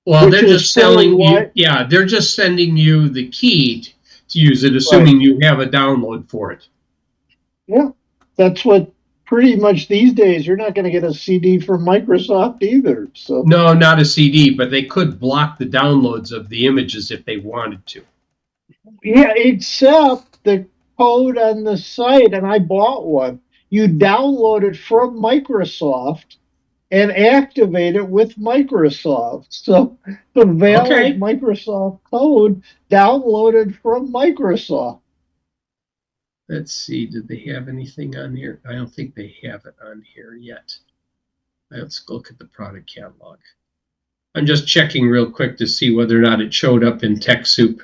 Well, they're just selling you. Yeah, they're just sending you the key to use it, assuming you have a download for it. Yeah, that's what pretty much these days. You're not going to get a CD from Microsoft either. So no, not a CD, but they could block the downloads of the images if they wanted to. Yeah, except the code on the site, and I bought one. You download it from Microsoft and activate it with Microsoft. So the valid Microsoft code downloaded from Microsoft. Let's see, did they have anything on here? I don't think they have it on here yet. Let's look at the product catalog. I'm just checking real quick to see whether or not it showed up in TechSoup,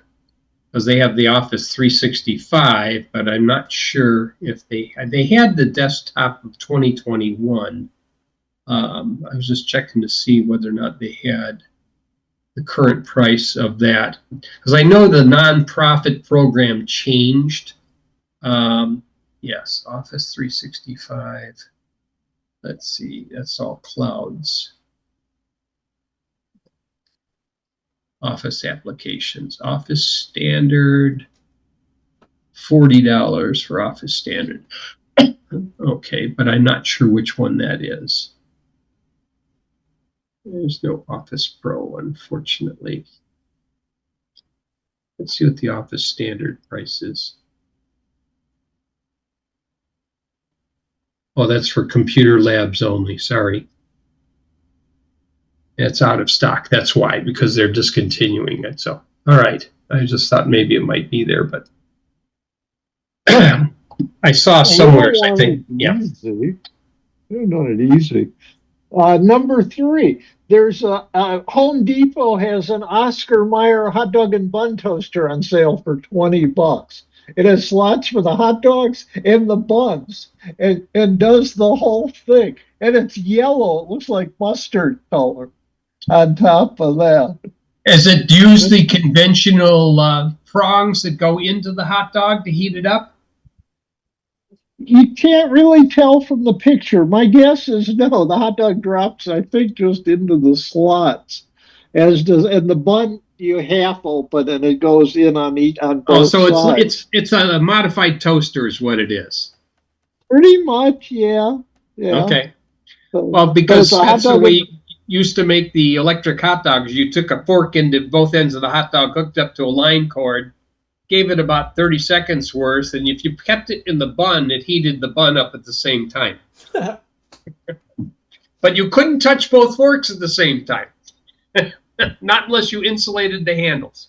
because they have the Office 365, but I'm not sure if they had the desktop of 2021. I was just checking to see whether or not they had the current price of that, because I know the nonprofit program changed. Yes, Office 365. Let's see, that's all clouds. Office applications. Office Standard, $40 for Office Standard. Okay, but I'm not sure which one that is. There's no Office Pro, unfortunately. Let's see what the Office Standard price is. Oh, that's for computer labs only. Sorry. It's out of stock. That's why, because they're discontinuing it. So, all right. I just thought maybe it might be there, but I saw somewhere. I think, yeah. Easy. You don't want it easy. Number 3, there's Home Depot has an Oscar Mayer hot dog and bun toaster on sale for $20. It has slots for the hot dogs and the buns, and does the whole thing. And it's yellow. It looks like mustard color on top of that. Does it use the conventional prongs that go into the hot dog to heat it up? You can't really tell from the picture. My guess is no. The hot dog drops, I think, just into the slots, and the bun you half open and it goes in on both sides. It's a modified toaster, is what it is. Pretty much, yeah. Okay. Well, because that's the way used to make the electric hot dogs. You took a fork into both ends of the hot dog, hooked up to a line cord, gave it about 30 seconds worth, and if you kept it in the bun, it heated the bun up at the same time. But you couldn't touch both forks at the same time. Not unless you insulated the handles.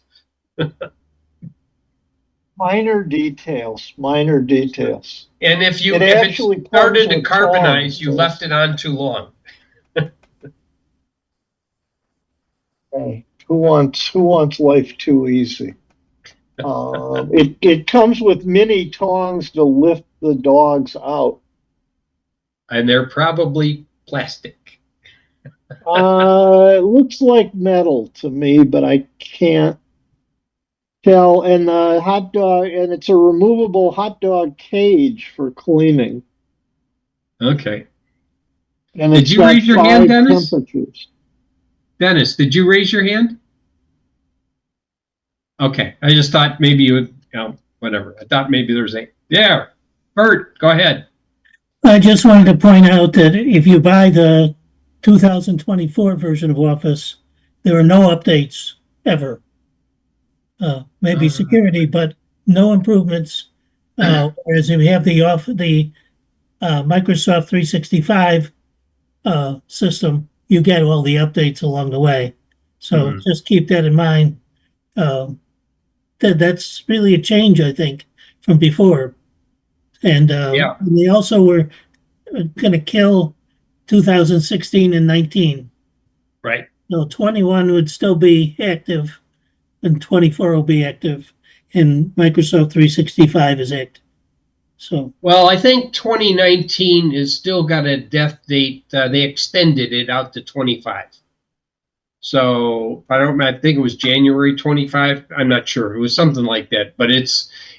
Minor details. And if it started to carbonize, you left it on too long. Hey, who wants life too easy? It comes with mini tongs to lift the dogs out. And they're probably plastic. It looks like metal to me, but I can't tell. And the hot dog, and it's a removable hot dog cage for cleaning. Okay. And did you raise your hand, Dennis? Temperatures. Dennis, did you raise your hand? Okay, I just thought maybe you would, whatever. I thought maybe there's yeah. Bert, go ahead. I just wanted to point out that if you buy the 2024 version of Office, there are no updates ever. Maybe security, but no improvements. Whereas if you have the Microsoft 365 system, you get all the updates along the way. So just keep that in mind. That's really a change, I think, from before. And they also were going to kill 2016 and 19. Right. So 21 would still be active, and 24 will be active, and Microsoft 365 is active. So. Well, I think 2019 is still got a death date. They extended it out to 25. So I think it was January 25. I'm not sure. It was something like that, but it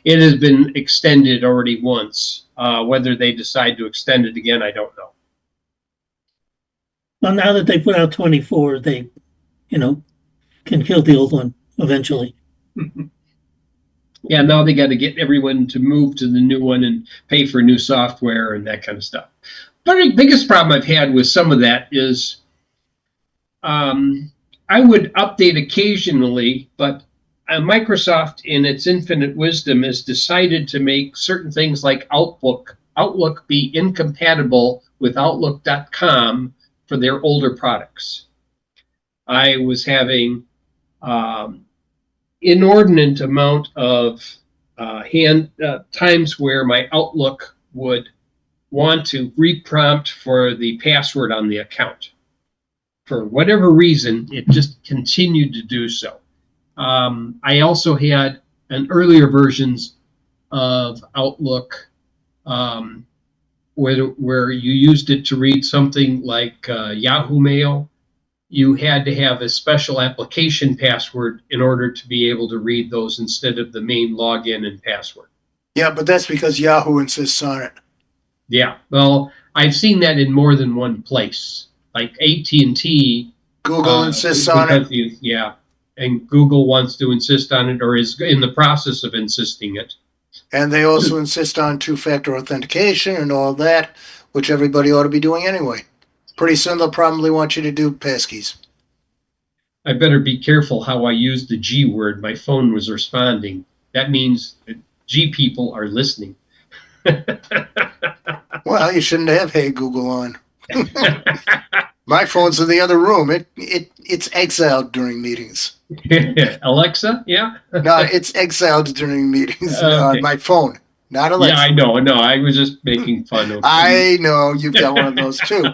has been extended already once. Whether they decide to extend it again, I don't know. Well, now that they put out 24, they, can kill the old one eventually. Yeah, now they got to get everyone to move to the new one and pay for new software and that kind of stuff. But the biggest problem I've had with some of that is I would update occasionally, but Microsoft, in its infinite wisdom, has decided to make certain things like Outlook be incompatible with Outlook.com for their older products. I was having inordinate amount of times where my Outlook would want to reprompt for the password on the account. For whatever reason, it just continued to do so. I also had an earlier versions of Outlook where you used it to read something like Yahoo Mail. You had to have a special application password in order to be able to read those instead of the main login and password. Yeah, but that's because Yahoo insists on it. Yeah, well, I've seen that in more than one place. Like AT&T. Google insists on it. Yeah. and Google wants to insist on it or is in the process of insisting it. And they also insist on two-factor authentication and all that, which everybody ought to be doing anyway. Pretty soon they'll probably want you to do passkeys. I better be careful how I use the G word. My phone was responding. That means that G people are listening. Well, you shouldn't have Hey Google on. My phone's in the other room. It's exiled during meetings. Alexa, yeah? No, it's exiled during meetings. Okay. My phone, not Alexa. Yeah, I know. No, I was just making fun of I know you've got one of those too.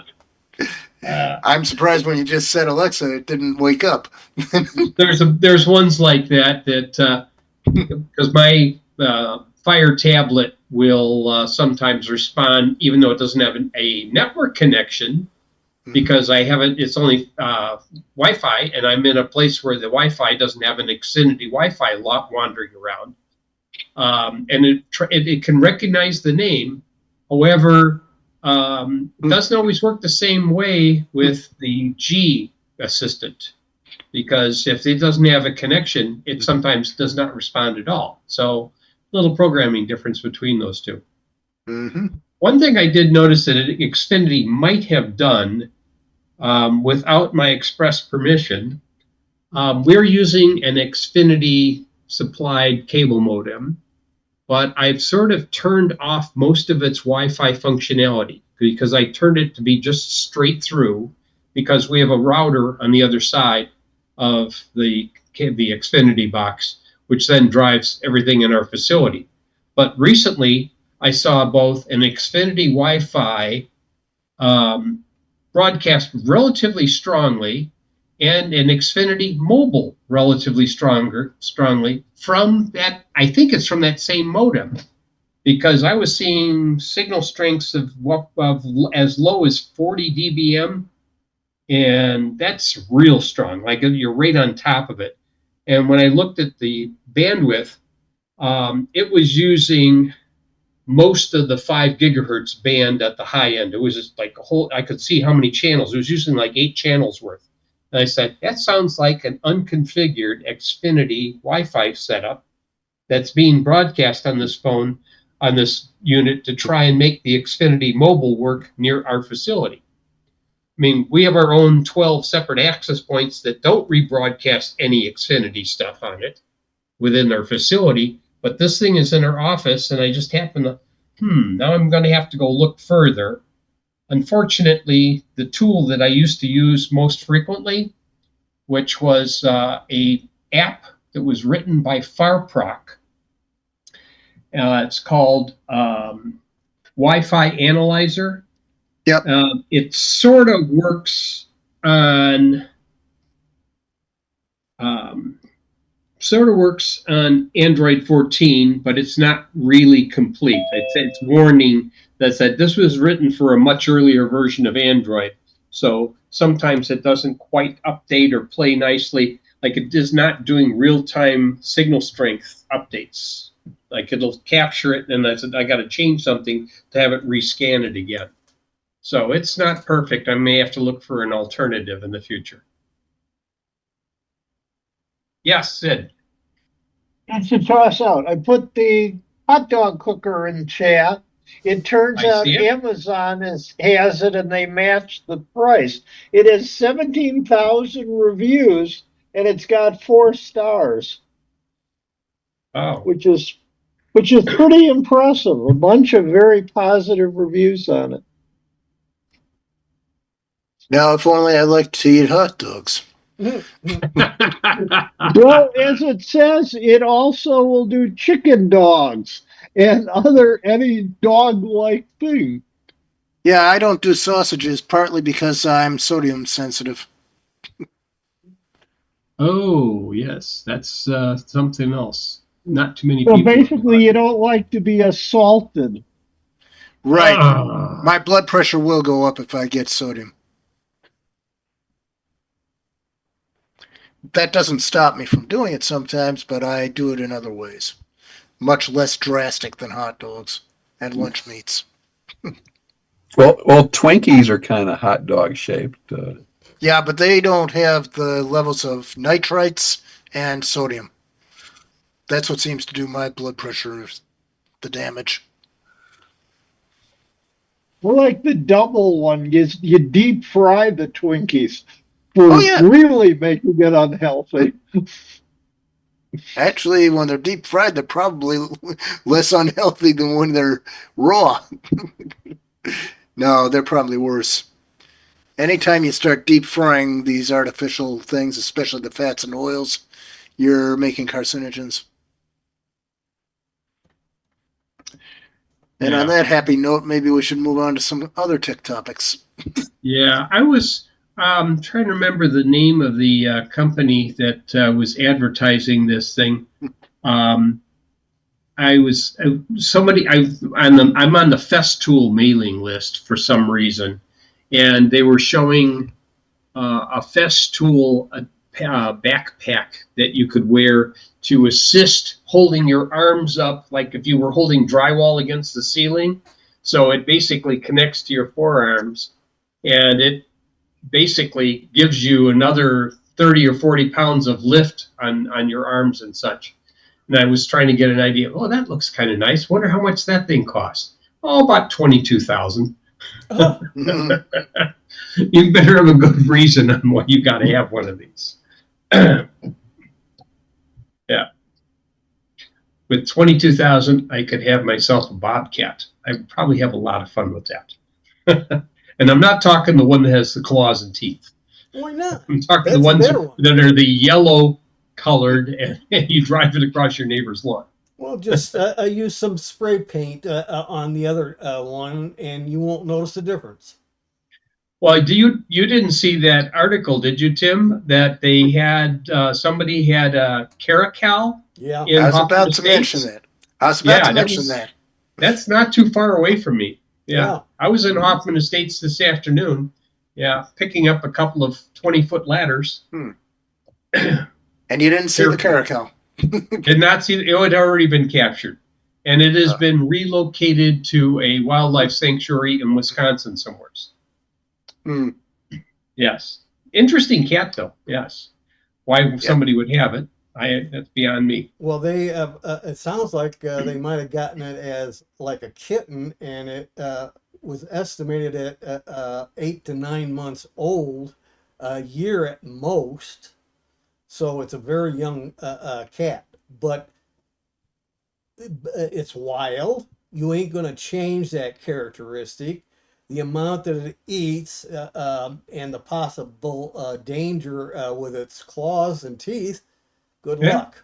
Uh, I'm surprised when you just said Alexa, it didn't wake up. there's ones like that because my Fire tablet will sometimes respond even though it doesn't have a network connection because I haven't. It's only Wi-Fi, and I'm in a place where the Wi-Fi doesn't have an Xfinity Wi-Fi lot wandering around, and it can recognize the name. However, it doesn't always work the same way with the G assistant because if it doesn't have a connection, it sometimes does not respond at all. So, little programming difference between those two. Mm-hmm. One thing I did notice that Xfinity might have done without my express permission, we're using an Xfinity supplied cable modem, but I've sort of turned off most of its Wi-Fi functionality because I turned it to be just straight through because we have a router on the other side of the Xfinity box, which then drives everything in our facility. But recently, I saw both an Xfinity Wi-Fi broadcast relatively strongly and an Xfinity mobile relatively strongly from that. I think it's from that same modem because I was seeing signal strengths of as low as 40 dBm, and that's real strong. Like you're right on top of it. And when I looked at the bandwidth, it was using most of the 5 gigahertz band at the high end. It was just like a whole, I could see how many channels. It was using like 8 channels worth. And I said, that sounds like an unconfigured Xfinity Wi-Fi setup that's being broadcast on this phone, on this unit to try and make the Xfinity mobile work near our facility. I mean, we have our own 12 separate access points that don't rebroadcast any Xfinity stuff on it within our facility, but this thing is in our office, and I just happen to, now I'm going to have to go look further. Unfortunately, the tool that I used to use most frequently, which was a app that was written by Farproc. It's called Wi-Fi Analyzer. Yep. It sort of works on Android 14, but it's not really complete. It's warning that said this was written for a much earlier version of Android. So sometimes it doesn't quite update or play nicely. Like it is not doing real-time signal strength updates. Like it'll capture it, and I said I got to change something to have it rescan it again. So it's not perfect. I may have to look for an alternative in the future. Yes, Sid. That's a toss out. I put the hot dog cooker in chat. It turns I out see it. Amazon has it and they match the price. It has 17,000 reviews and it's got 4 stars, Oh, which is pretty impressive. A bunch of very positive reviews on it. Now, if only I liked to eat hot dogs. Well, as it says, it also will do chicken dogs and any dog-like thing. Yeah, I don't do sausages, partly because I'm sodium sensitive. oh yes, that's something else. Not too many So people. basically, you don't like to be assaulted. Right. Ah. My blood pressure will go up if I get sodium. That doesn't stop me from doing it sometimes, but I do it in other ways. Much less drastic than hot dogs and lunch meats. Well, Twinkies are kind of hot dog shaped. Yeah, but they don't have the levels of nitrites and sodium. That's what seems to do my blood pressure, the damage. Well, like the double one, you deep fry the Twinkies for Oh yeah, really making it unhealthy. actually, when they're deep fried, they're probably less unhealthy than when they're raw. No, they're probably worse. Anytime you start deep frying these artificial things, especially the fats and oils, you're making carcinogens. And on Yeah. that happy note, maybe we should move on to some other tech topics. Yeah, I was trying to remember the name of the company that was advertising this thing. Um, I was somebody I'm on the Festool mailing list for some reason, and they were showing a Festool backpack that you could wear to assist holding your arms up, like if you were holding drywall against the ceiling. So it basically connects to your forearms, and it basically gives you another 30 or 40 pounds of lift on your arms and such. And I was trying to get an idea. Oh, that looks kind of nice. Wonder how much that thing costs. Oh, about 22,000. Mhm. You better have a good reason on why you got to have one of these. Yeah, with 22,000, I could have myself a Bobcat. I would probably have a lot of fun with that. And I'm not talking the one that has the claws and teeth. Why not? I'm talking That's the a ones better one. that are the yellow colored, and you drive it across your neighbor's lawn. Well, just use some spray paint on the other one, and you won't notice the difference. Well, you didn't see that article, did you, Tim? That they had somebody had a caracal Yeah. in I was Hoffman about to mention Estates. that. I was about Yeah, to mention that. that's not too far away from me. Yeah, Yeah. I was in Hoffman Estates this afternoon. Yeah, picking up a couple of 20-foot ladders. And you didn't see the caracal. Did not see it had already been captured, and it has been relocated to a wildlife sanctuary in Wisconsin somewhere. Hmm. Yes, interesting cat though. Yes, why somebody would have it, that's beyond me. Well, they it sounds like they might have gotten it as like a kitten, and it was estimated at 8 to 9 months old, a year at most. So it's a very young cat, but it's wild. You ain't gonna change that characteristic. The amount that it eats and the possible danger with its claws and teeth. Good Yeah. luck.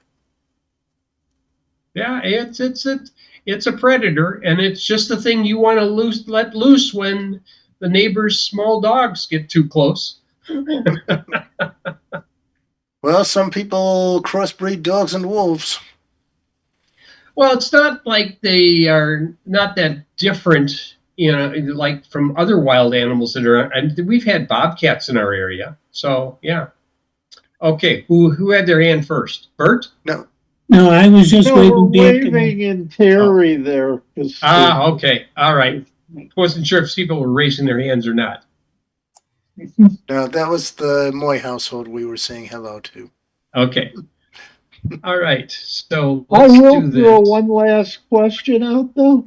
Yeah, it's a predator, and it's just the thing you want to let loose when the neighbor's small dogs get too close. Well, some people crossbreed dogs and wolves. Well, it's not like they are not that different, like from other wild animals that are. And we've had bobcats in our area, so yeah. Okay, who had their hand first? Bert? No. No, I was just No, we're waving back. waving in Terry there. Okay, all right. Wasn't sure if people were raising their hands or not. No, that was the Moy household we were saying hello to. Okay. All right, so I let's will do throw this. one last question out, though.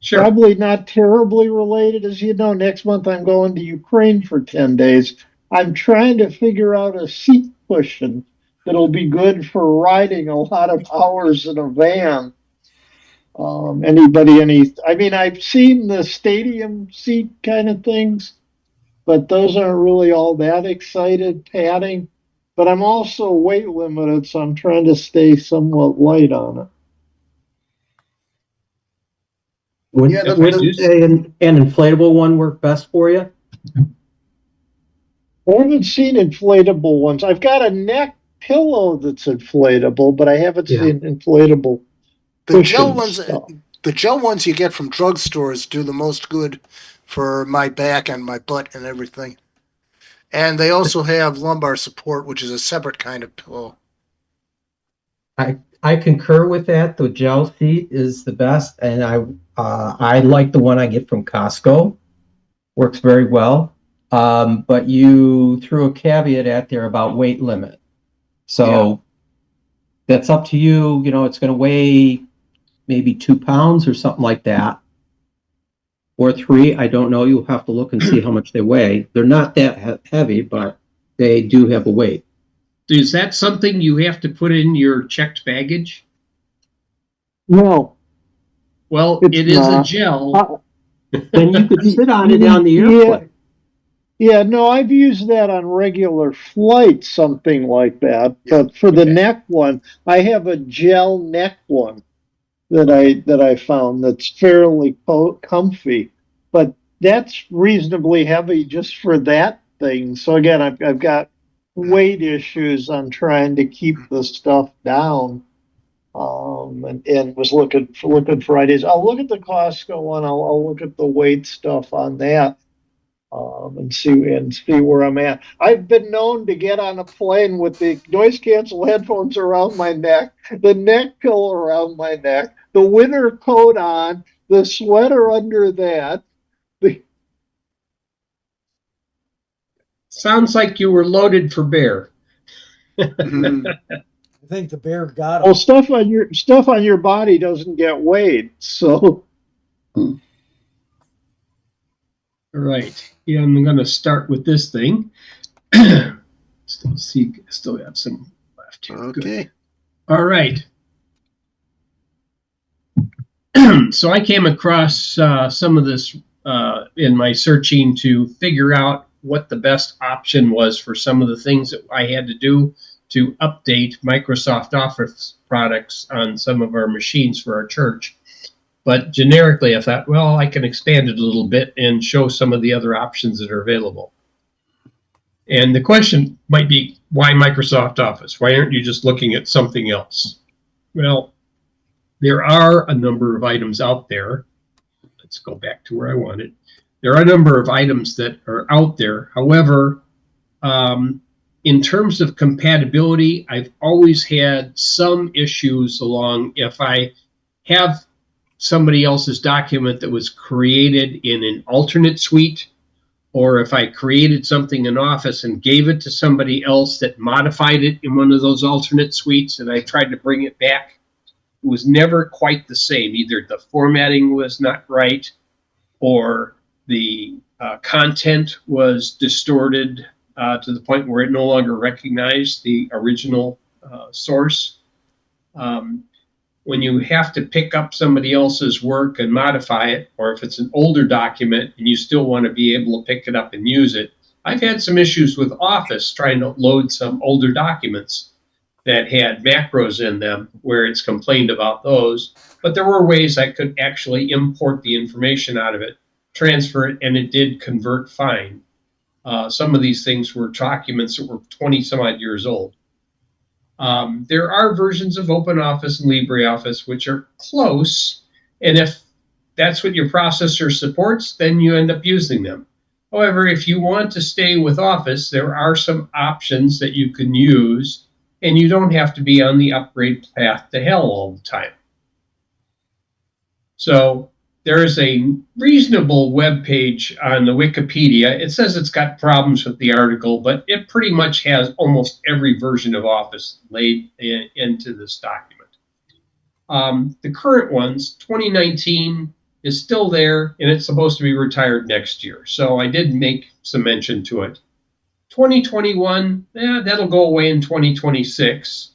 Sure. Probably not terribly related. As you know, next month I'm going to Ukraine for 10 days. I'm trying to figure out a seat cushion that'll be good for riding a lot of hours in a van. I mean, I've seen the stadium seat kind of things, but those aren't really all that excited padding. But I'm also weight limited, so I'm trying to stay somewhat light on it. Would, Yeah, would you say an inflatable one work best for you? I haven't seen inflatable ones. I've got a neck pillow that's inflatable, but I haven't Yeah. seen inflatable the gel cushion ones, stuff. the gel ones you get from drugstores do the most good for my back and my butt and everything. And they also have lumbar support, which is a separate kind of pillow. I concur with that. The gel seat is the best, and I like the one I get from Costco. Works very well. But you threw a caveat out there about weight limit. So that's up to you. You know, it's going to weigh maybe 2 pounds or something like that, or 3. I don't know. You'll have to look and see how much they weigh. They're not that heavy, but they do have a weight. Is that something you have to put in your checked baggage? No, Well, it's it is a not. gel. Then you could sit on it on the Yeah, airplane. yeah, no, I've used that on regular flights, something like that. But for the Okay. neck one, I have a gel neck one that I found that's fairly comfy. But that's reasonably heavy just for that thing. So again, I've got weight issues on trying to keep the stuff down. And was looking for ideas. I'll look at the Costco one. I'll look at the weight stuff on that. And see where I'm at. I've been known to get on a plane with the noise cancel headphones around my neck, the neck pillow around my neck, the winter coat on, the sweater under that. The, Sounds like you were loaded for bear. Mhm. I think the bear got well, him. stuff on your body doesn't get weighed, so All right. Yeah, I'm going to start with this thing. Still have some left here. Good. Okay. All right. So I came across some of this in my searching to figure out what the best option was for some of the things that I had to do to update Microsoft Office products on some of our machines for our church. But generically, I thought, well, I can expand it a little bit and show some of the other options that are available. And the question might be, why Microsoft Office? Why aren't you just looking at something else? Well, there are a number of items out there. Let's go back to where I wanted. There are a number of items that are out there. However, in terms of compatibility, I've always had some issues along if I have somebody else's document that was created in an alternate suite, or if I created something in Office and gave it to somebody else that modified it in one of those alternate suites and I tried to bring it back, it was never quite the same. Either the formatting was not right or the content was distorted to the point where it no longer recognized the original source. When you have to pick up somebody else's work and modify it, or if it's an older document and you still want to be able to pick it up and use it, I've had some issues with Office trying to load some older documents that had macros in them where it's complained about those. But there were ways I could actually import the information out of it, transfer it, and it did convert fine. Some of these things were documents that were 20 some odd years old. There are versions of OpenOffice and LibreOffice which are close, and if that's what your processor supports, then you end up using them. However, if you want to stay with Office, there are some options that you can use, and you don't have to be on the upgrade path to hell all the time. So there is a reasonable web page on the Wikipedia. It says it's got problems with the article, but it pretty much has almost every version of Office laid into this document. The current ones, 2019, is still there, and it's supposed to be retired next year. So I did make some mention to it. 2021, that'll go away in 2026.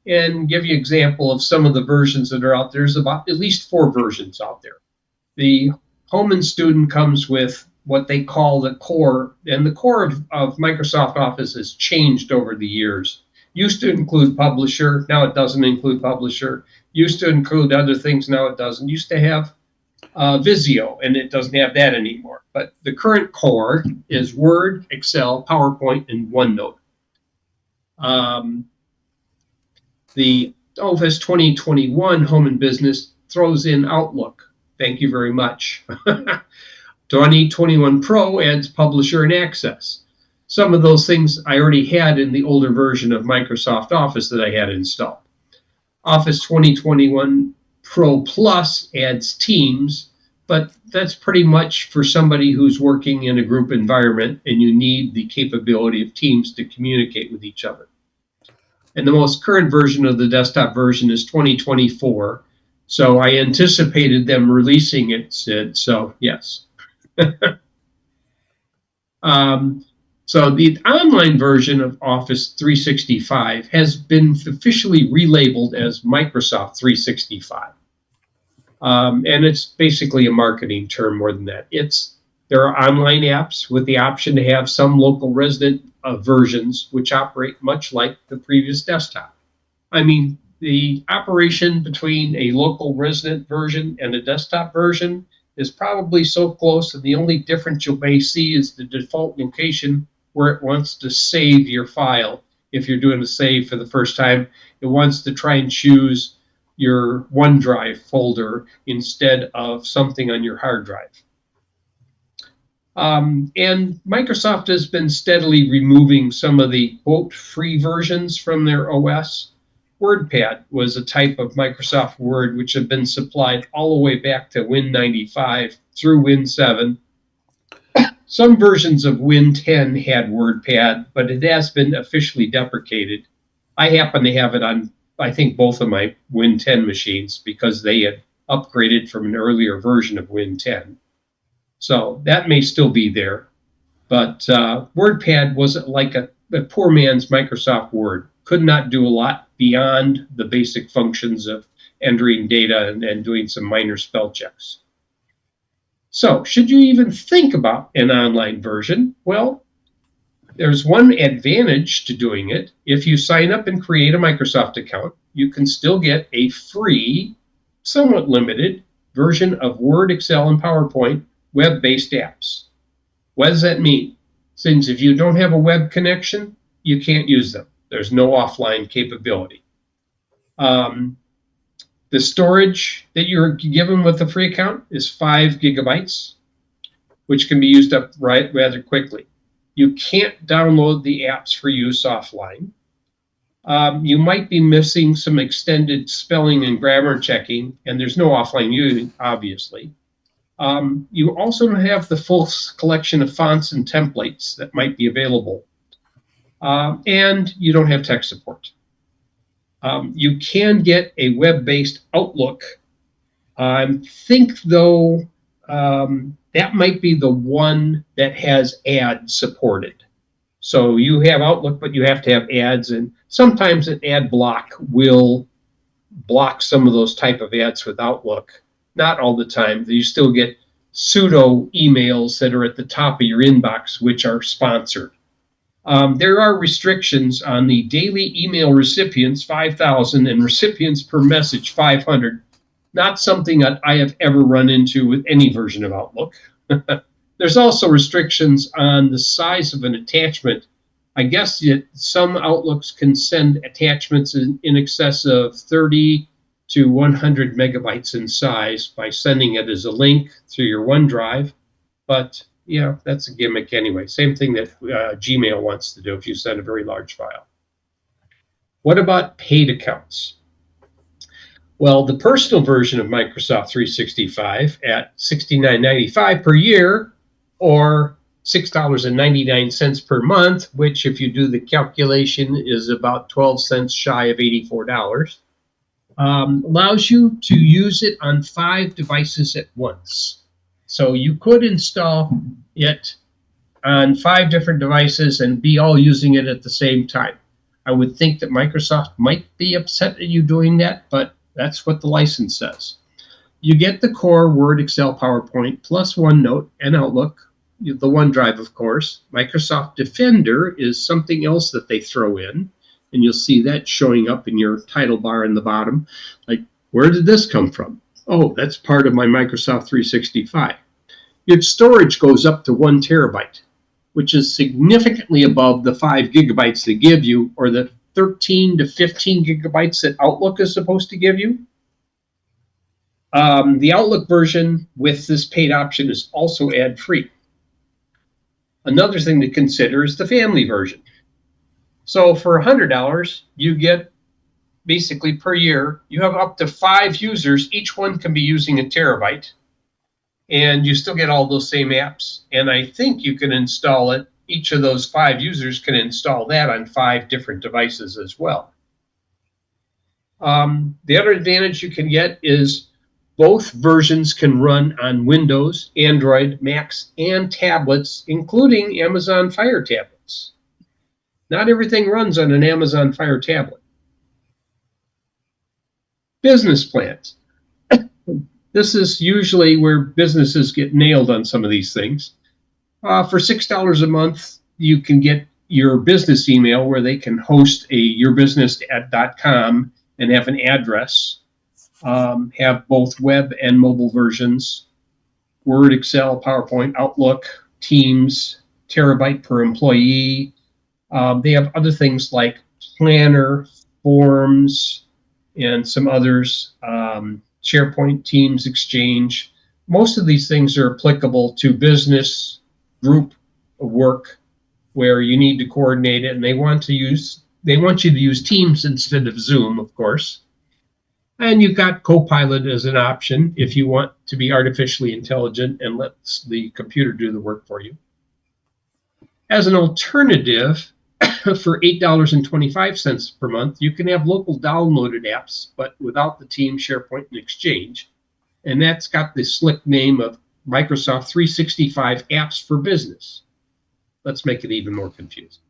And give you an example of some of the versions that are out there. There's about at least 4 versions out there. The Home and Student comes with what they call the core, and the core of Microsoft Office has changed over the years. Used to include Publisher, now it doesn't include Publisher. Used to include other things, now it doesn't. Used to have Visio, and it doesn't have that anymore. But the current core is Word, Excel, PowerPoint, and OneNote. The Office 2021 Home and Business throws in Outlook. Thank you very much. 2021 Pro adds Publisher and Access. Some of those things I already had in the older version of Microsoft Office that I had installed. Office 2021 Pro Plus adds Teams, but that's pretty much for somebody who's working in a group environment and you need the capability of Teams to communicate with each other. And the most current version of the desktop version is 2024. So I anticipated them releasing it, Sid. So yes. So the online version of Office 365 has been officially relabeled as Microsoft 365. And it's basically a marketing term more than that. There are online apps with the option to have some local resident versions which operate much like the previous desktop. I mean, the operation between a local resident version and a desktop version is probably so close, and the only difference you may see is the default location where it wants to save your file. If you're doing a save for the first time, it wants to try and choose your OneDrive folder instead of something on your hard drive. And Microsoft has been steadily removing some of the quote free versions from their OS. WordPad was a type of Microsoft Word which had been supplied all the way back to Win95 through Win7. Some versions of Win10 had WordPad, but it has been officially deprecated. I happen to have it on, I think, both of my Win10 machines because they had upgraded from an earlier version of Win10. So that may still be there. But WordPad was like a poor man's Microsoft Word. Could not do a lot beyond the basic functions of entering data and doing some minor spell checks. So, should you even think about an online version? Well, there's one advantage to doing it. If you sign up and create a Microsoft account, you can still get a free, somewhat limited version of Word, Excel, and PowerPoint web-based apps. What does that mean? Since if you don't have a web connection, you can't use them. There's no offline capability. The storage that you're given with the free account is 5 gigabytes, which can be used up rather quickly. You can't download the apps for use offline. You might be missing some extended spelling and grammar checking, and there's no offline use, obviously. You also don't have the full collection of fonts and templates that might be available. And you don't have tech support. You can get a web-based Outlook. I think, though, that might be the one that has ads supported. So you have Outlook, but you have to have ads, and sometimes an ad block will block some of those type of ads with Outlook. Not all the time. You still get pseudo emails that are at the top of your inbox, which are sponsored. There are restrictions on the daily email recipients, 5,000, and recipients per message, 500. Not something that I have ever run into with any version of Outlook. There's also restrictions on the size of an attachment. I guess that some Outlooks can send attachments in excess of 30 to 100 megabytes in size by sending it as a link through your OneDrive. But yeah, that's a gimmick anyway. Same thing that Gmail wants to do if you send a very large file. What about paid accounts? Well, the personal version of Microsoft 365 at $69.95 per year or $6.99 per month, which if you do the calculation is about 12 cents shy of $84, allows you to use it on 5 devices at once. So you could install it on 5 different devices and be all using it at the same time. I would think that Microsoft might be upset at you doing that, but that's what the license says. You get the core Word, Excel, PowerPoint, plus OneNote and Outlook, the OneDrive, of course. Microsoft Defender is something else that they throw in, and you'll see that showing up in your title bar in the bottom. Like, where did this come from? Oh, that's part of my Microsoft 365. Your storage goes up to 1 terabyte, which is significantly above the 5 gigabytes they give you, or the 13 to 15 gigabytes that Outlook is supposed to give you. The Outlook version with this paid option is also ad-free. Another thing to consider is the family version. So for $100, you get basically per year, you have up to 5 users. Each one can be using a terabyte. And you still get all those same apps. And I think you can install it. Each of those 5 users can install that on 5 different devices as well. The other advantage you can get is both versions can run on Windows, Android, Macs, and tablets, including Amazon Fire tablets. Not everything runs on an Amazon Fire tablet. Business plans. This is usually where businesses get nailed on some of these things. For $6 a month, you can get your business email where they can host a yourbusiness.com and have an address, have both web and mobile versions, Word, Excel, PowerPoint, Outlook, Teams, terabyte per employee. They have other things like Planner, Forms, and some others, SharePoint, Teams, Exchange. Most of these things are applicable to business, group work, where you need to coordinate it, and they want you to use Teams instead of Zoom, of course. And you've got Copilot as an option if you want to be artificially intelligent and let the computer do the work for you. As an alternative, for $8.25 per month, you can have local downloaded apps, but without the Teams, SharePoint, and Exchange. And that's got the slick name of Microsoft 365 Apps for Business. Let's make it even more confusing.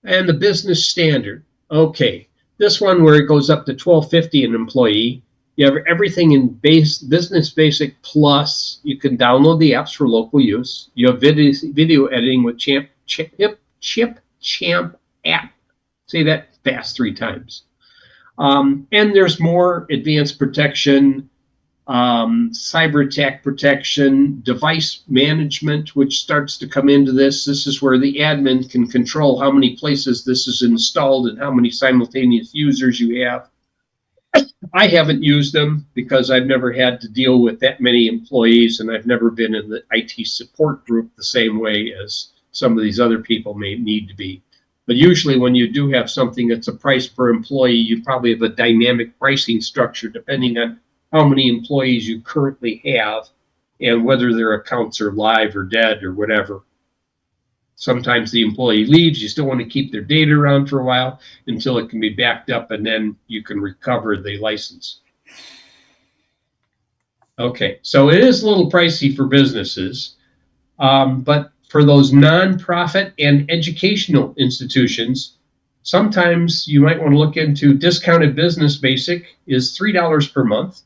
And the business standard. Okay, this one where it goes up to $12.50 an employee. You have everything in Business Basic Plus. You can download the apps for local use. You have video editing with Champ app. Say that fast 3 times. And there's more advanced protection, cyber attack protection, device management, which starts to come into this. This is where the admin can control how many places this is installed and how many simultaneous users you have. I haven't used them because I've never had to deal with that many employees, and I've never been in the IT support group the same way as some of these other people may need to be. But usually when you do have something that's a price per employee, you probably have a dynamic pricing structure depending on how many employees you currently have and whether their accounts are live or dead or whatever. Sometimes the employee leaves, you still want to keep their data around for a while until it can be backed up, and then you can recover the license. Okay, so it is a little pricey for businesses, but for those nonprofit and educational institutions, sometimes you might want to look into Discounted Business Basic is $3 per month,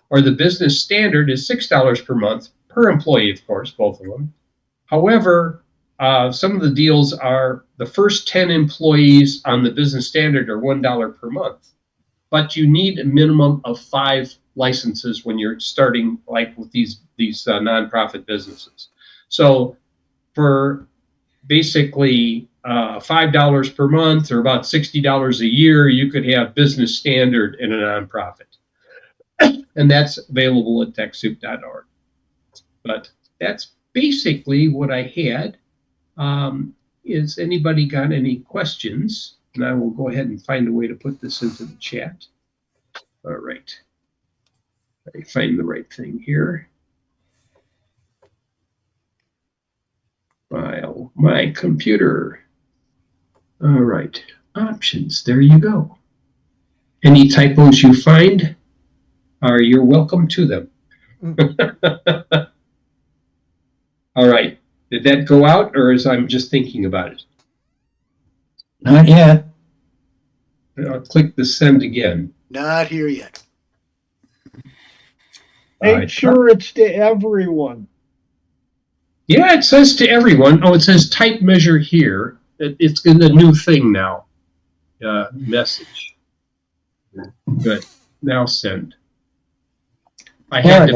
or the Business Standard is $6 per month, per employee, of course, both of them. However, some of the deals are the first 10 employees on the Business Standard are $1 per month, but you need a minimum of 5 licenses when you're starting, like with these nonprofit businesses. So for basically $5 per month or about $60 a year, you could have Business Standard in a nonprofit. And that's available at TechSoup.org. But that's basically what I had. Is anybody got any questions? And I will go ahead and find a way to put this into the chat. All right. I find the right thing here. File, my computer. All right, options, there you go. Any typos you find, you're welcome to them. All right, did that go out, or is I'm just thinking about it? Not yet. I'll click the send again. Not here yet. Make sure it's to everyone. Yeah, it says to everyone. Oh, it says type measure here. It's in the new thing now. Message. Good. Now send. I had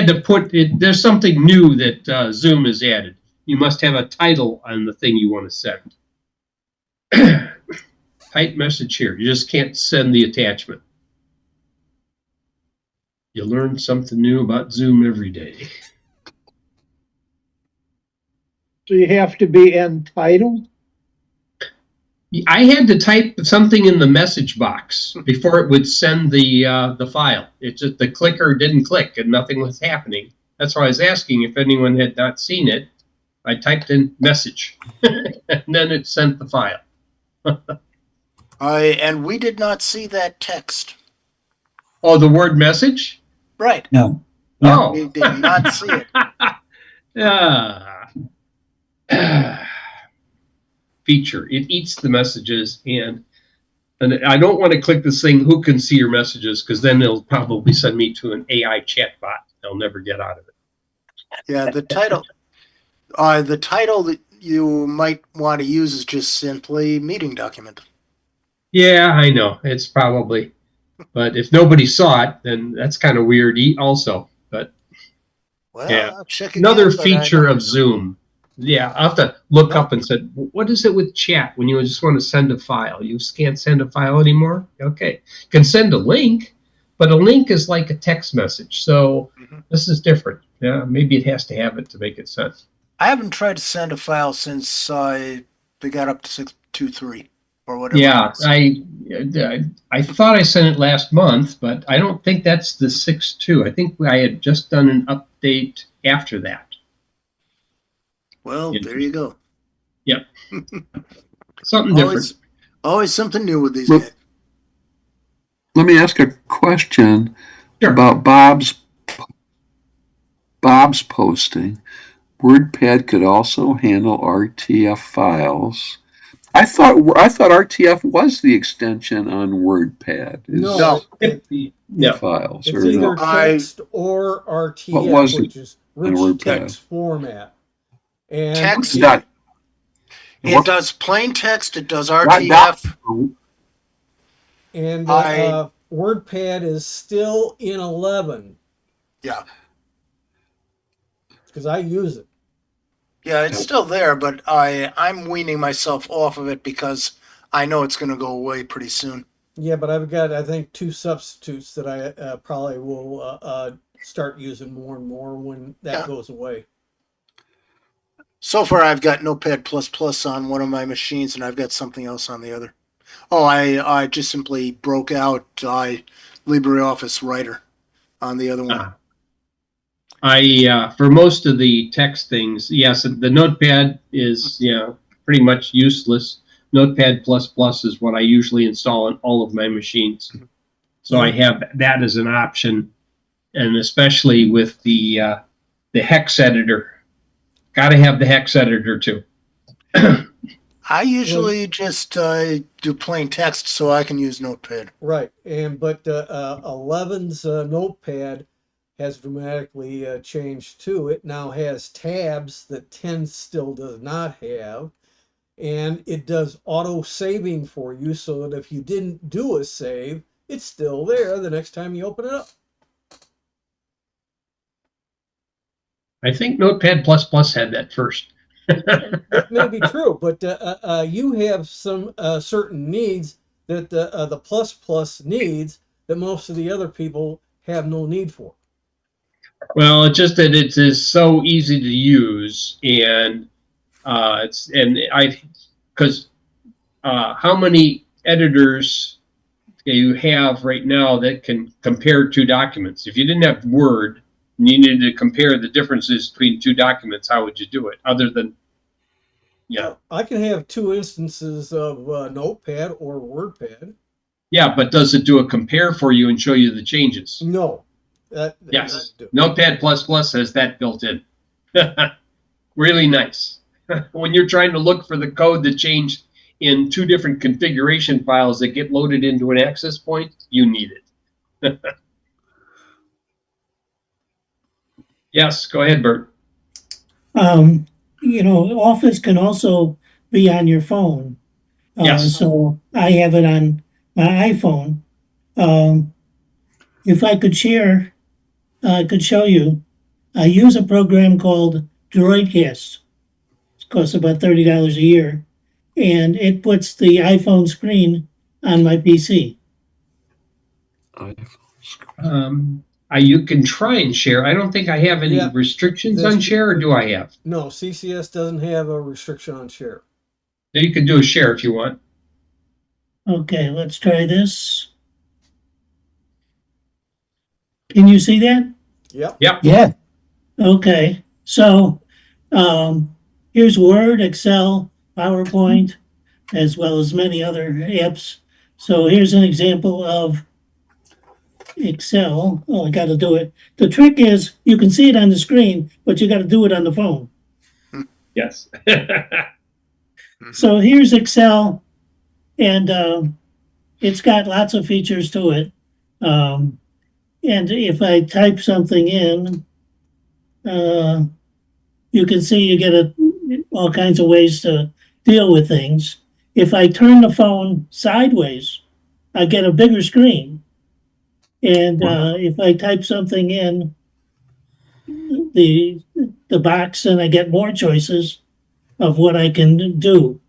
to put it. There's something new that Zoom has added. You must have a title on the thing you want to send. Type message here. You just can't send the attachment. You learn something new about Zoom every day. So you have to be entitled? I had to type something in the message box before it would send the file. It just, the clicker didn't click and nothing was happening. That's why I was asking if anyone had not seen it. I typed in message and then it sent the file. And we did not see that text. Oh, the word message? Right. No. Oh. We did not see it. Ah. Feature. It eats the messages, and I don't want to click this thing, who can see your messages, because then it'll probably send me to an AI chat bot. I'll never get out of it. Yeah, the title that you might want to use is just simply meeting document. Yeah, I know. It's probably, but if nobody saw it, then that's kind of weird also. But Well, yeah, I'll check another again, but I feature don't. of Zoom. Yeah, I'll have to look No. up and said, what is it with chat when you just want to send a file? You can't send a file anymore? Okay. You can send a link, but a link is like a text message. So this is different. Yeah, maybe it has to have it to make it sense. I haven't tried to send a file since they got up to 623 or whatever. Yeah, I thought I sent it last month, but I don't think that's the 6.2. I think I had just done an update after that. Well, there you go. Yep. Something different. Always something new with these Look, guys. let me ask a question Sure. about Bob's posting. WordPad could also handle RTF files. I thought RTF was the extension on WordPad. No, No. Files it's or either no? text or What RTF, was it which is on rich WordPad? text format. And Text. What- It does plain text. It does Not RTF. and I- WordPad is still in 11 Yeah. because I use it. Yeah, it's still there, but I'm weaning myself off of it because I know it's going to go away pretty soon. Yeah, but I've got, I think, two substitutes that I probably will start using more and more when that Yeah. goes away. So far, I've got Notepad++ on one of my machines, and I've got something else on the other. Oh, I just simply broke out LibreOffice Writer on the other one. For most of the text things, yes, the Notepad is pretty much useless. Notepad++ is what I usually install on all of my machines. So I have that as an option, and especially with the hex editor. Got to have the hex editor too. I usually just do plain text so I can use Notepad. Right, but 11's Notepad has dramatically changed too. It now has tabs that 10 still does not have, and it does auto saving for you so that if you didn't do a save, it's still there the next time you open it up. I think Notepad++ had that first. That may be true, but you have some certain needs that the plus needs that most of the other people have no need for. Well, it's just that it is so easy to use, and because how many editors you have right now that can compare two documents? If you didn't have Word and you needed to compare the differences between two documents, how would you do it? Other than I can have two instances of Notepad or WordPad. Yeah, but does it do a compare for you and show you the changes? No. Yes. Notepad++ has that built in. Really nice. When you're trying to look for the code that changed in two different configuration files that get loaded into an access point, you need it. Yes, go ahead, Bert. Office can also be on your phone. Yes. So I have it on my iPhone. If I could share, I could show you. I use a program called Droidcast. It costs about $30 a year, and it puts the iPhone screen on my PC. You can try and share. I don't think I have any restrictions on share, or do I have? No, CCS doesn't have a restriction on share. You can do a share if you want. Okay, let's try this. Can you see that? Yep. Yeah. Okay, so here's Word, Excel, PowerPoint, as well as many other apps So here's an example of Excel. Oh, I got to do it. The trick is you can see it on the screen, but you got to do it on the phone. Yes. So here's Excel, and it's got lots of features to it. Um, and if I type something in, you can see you get all kinds of ways to deal with things. If I turn the phone sideways, I get a bigger screen. And if I type something in the the box, and I get more choices of what I can do.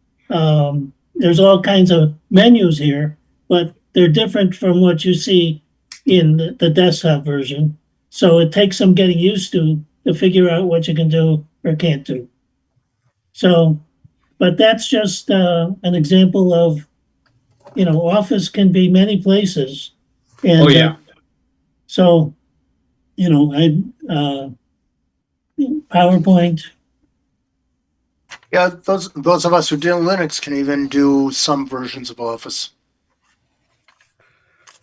There's all kinds of menus here, but they're different from what you see in the desktop version. So it takes some getting used to figure out what you can do or can't do. So, but that's just an example of, Office can be many places. Oh, And yeah. so, I PowerPoint. Yeah, those of us who deal in Linux can even do some versions of Office.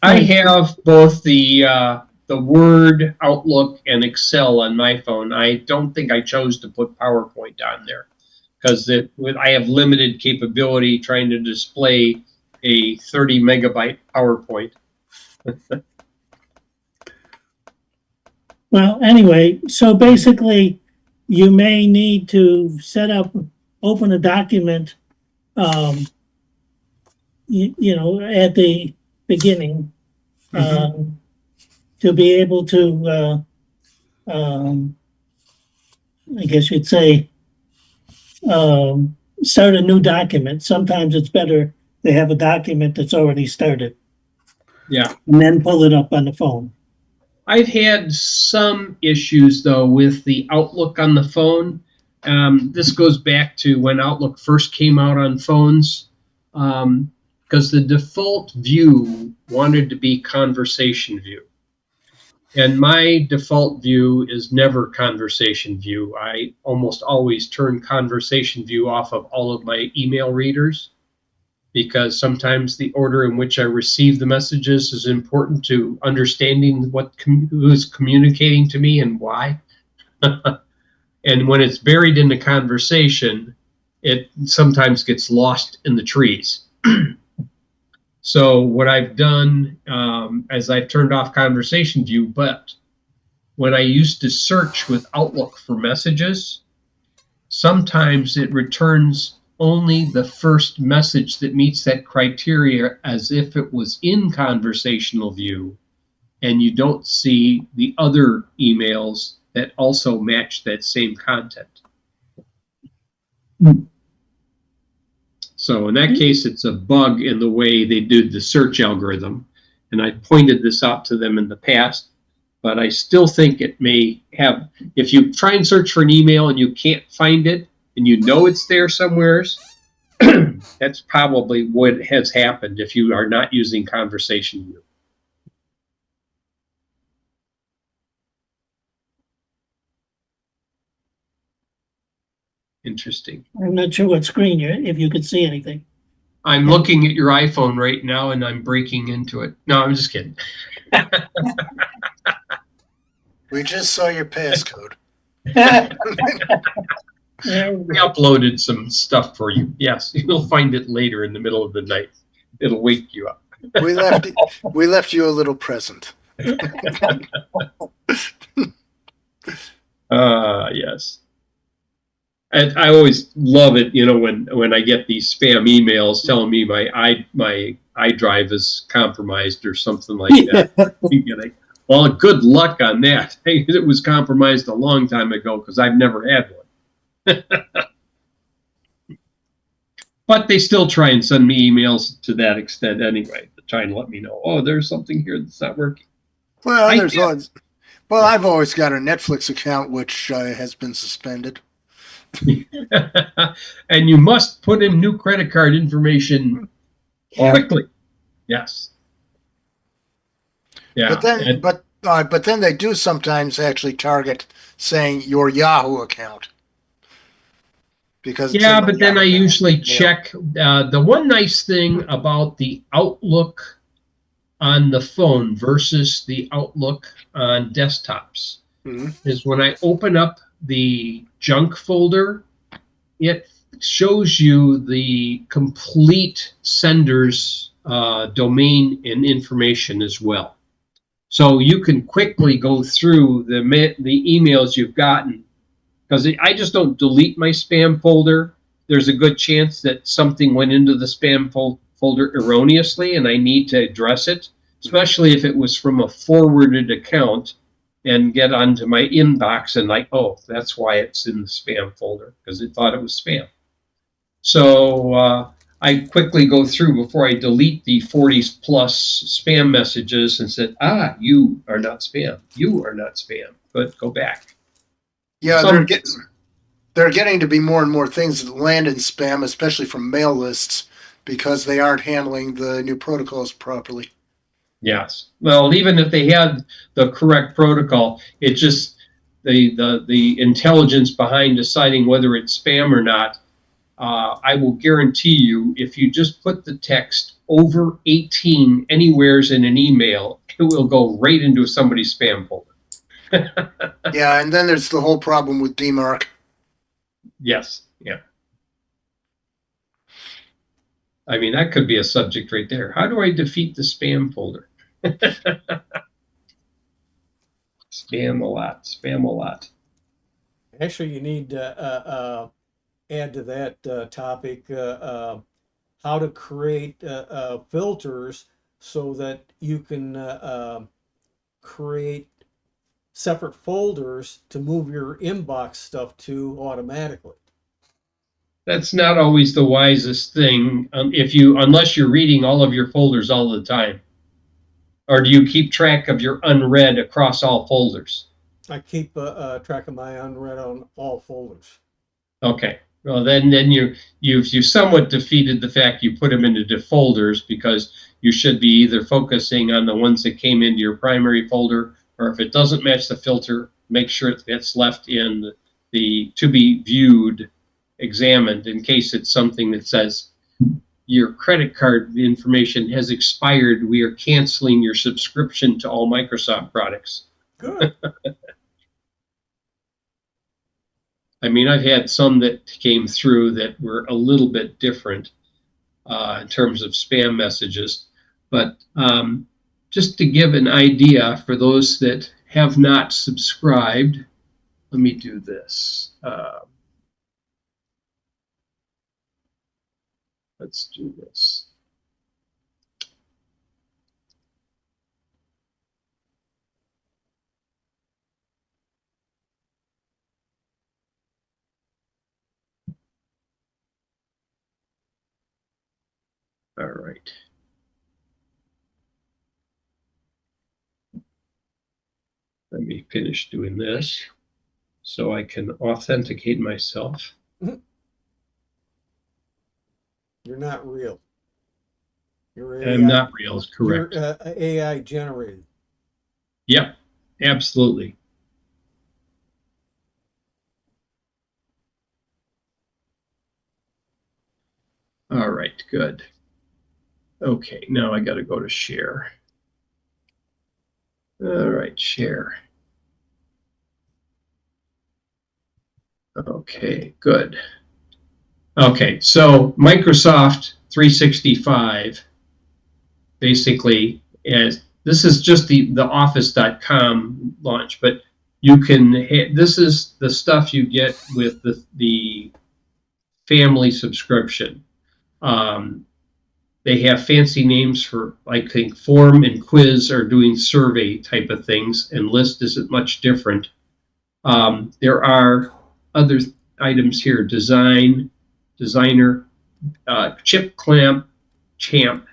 I have both the Word, Outlook, and Excel on my phone. I don't think I chose to put PowerPoint on there because I have limited capability trying to display a 30 megabyte PowerPoint. Well, anyway, so basically, you may need to open a document, at the beginning, to be able to, I guess you'd say, start a new document. Sometimes it's better to have a document that's already started Yeah. and then pull it up on the phone. I've had some issues though with the Outlook on the phone. This goes back to when Outlook first came out on phones, because the default view wanted to be conversation view. And my default view is never conversation view. I almost always turn conversation view off of all of my email readers because sometimes the order in which I receive the messages is important to understanding who is communicating to me and why. And when it's buried in the conversation, it sometimes gets lost in the trees. So what I've done is I've turned off conversation view, but when I used to search with Outlook for messages, sometimes it returns only the first message that meets that criteria as if it was in conversational view, and you don't see the other emails that also match that same content. So in that case, it's a bug in the way they did the search algorithm. And I pointed this out to them in the past, but I still think it may have, if you try and search for an email and you can't find it, and you know it's there somewheres, that's probably what has happened if you are not using conversation view. Interesting. I'm not sure what screen if you could see anything. I'm looking at your iPhone right now and I'm breaking into it. No, I'm just kidding. We just saw your passcode. We uploaded some stuff for you. Yes, you'll find it later in the middle of the night. It'll wake you up. We left you a little present. Yes. And I always love it, when I get these spam emails telling me my iDrive is compromised or something like that. Well, good luck on that. It was compromised a long time ago because I've never had one. But they still try and send me emails to that extent anyway, to try and let me know, oh, there's something here that's not working. Well, I've always got a Netflix account which has been suspended. And you must put in new credit card information quickly. Yes. Yeah. But then they do sometimes actually target saying your Yahoo account. because it's Yeah, in the but then I Yahoo usually mail. check. The one nice thing about the Outlook on the phone versus the Outlook on desktops Mhm. is when I open up the junk folder, it shows you the complete sender's domain and information as well. So you can quickly go through the emails you've gotten, because I just don't delete my spam folder. There's a good chance that something went into the spam folder erroneously, and I need to address it, especially if it was from a forwarded account and get onto my inbox and like, oh, that's why it's in the spam folder, because it thought it was spam. So I quickly go through before I delete the 40 plus spam messages and said, you are not spam. You are not spam. But go back. Yeah, Some they're getting to be more and more things that land in spam, especially from mail lists, because they aren't handling the new protocols properly. Yes. Well, even if they had the correct protocol, it just the intelligence behind deciding whether it's spam or not. I will guarantee you, if you just put the text over 18 anywheres in an email, it will go right into somebody's spam folder. Yeah, and then there's the whole problem with DMARC. Yes. Yeah. I mean, that could be a subject right there. How do I defeat the spam folder? Spam a lot. Spam a lot. Actually, you need to add to that topic how to create filters so that you can create separate folders to move your inbox stuff to automatically. That's not always the wisest thing unless you're reading all of your folders all the time. Or do you keep track of your unread across all folders? I keep track of my unread on all folders. Okay. Well, then you somewhat defeated the fact you put them into folders, because you should be either focusing on the ones that came into your primary folder, or if it doesn't match the filter, make sure it's left in the to be viewed, examined, in case it's something that says your credit card information has expired. We are canceling your subscription to all Microsoft products. Good. I mean, I've had some that came through that were a little bit different in terms of spam messages. But just to give an idea for those that have not subscribed, let me do this. Let's do this. All right. Let me finish doing this so I can authenticate myself. You're not real. You're I'm AI. not real, is correct. You're AI generated. Yep, absolutely. All right, good. Okay, now I got to go to share. All right, share. Okay, good. Okay, so Microsoft 365 basically is, this is just the office.com launch, but you can, this is the stuff you get with the family subscription. They have fancy names for, I think, form and quiz are doing survey type of things, and list isn't much different. There are other items here: designer, chip clamp, chip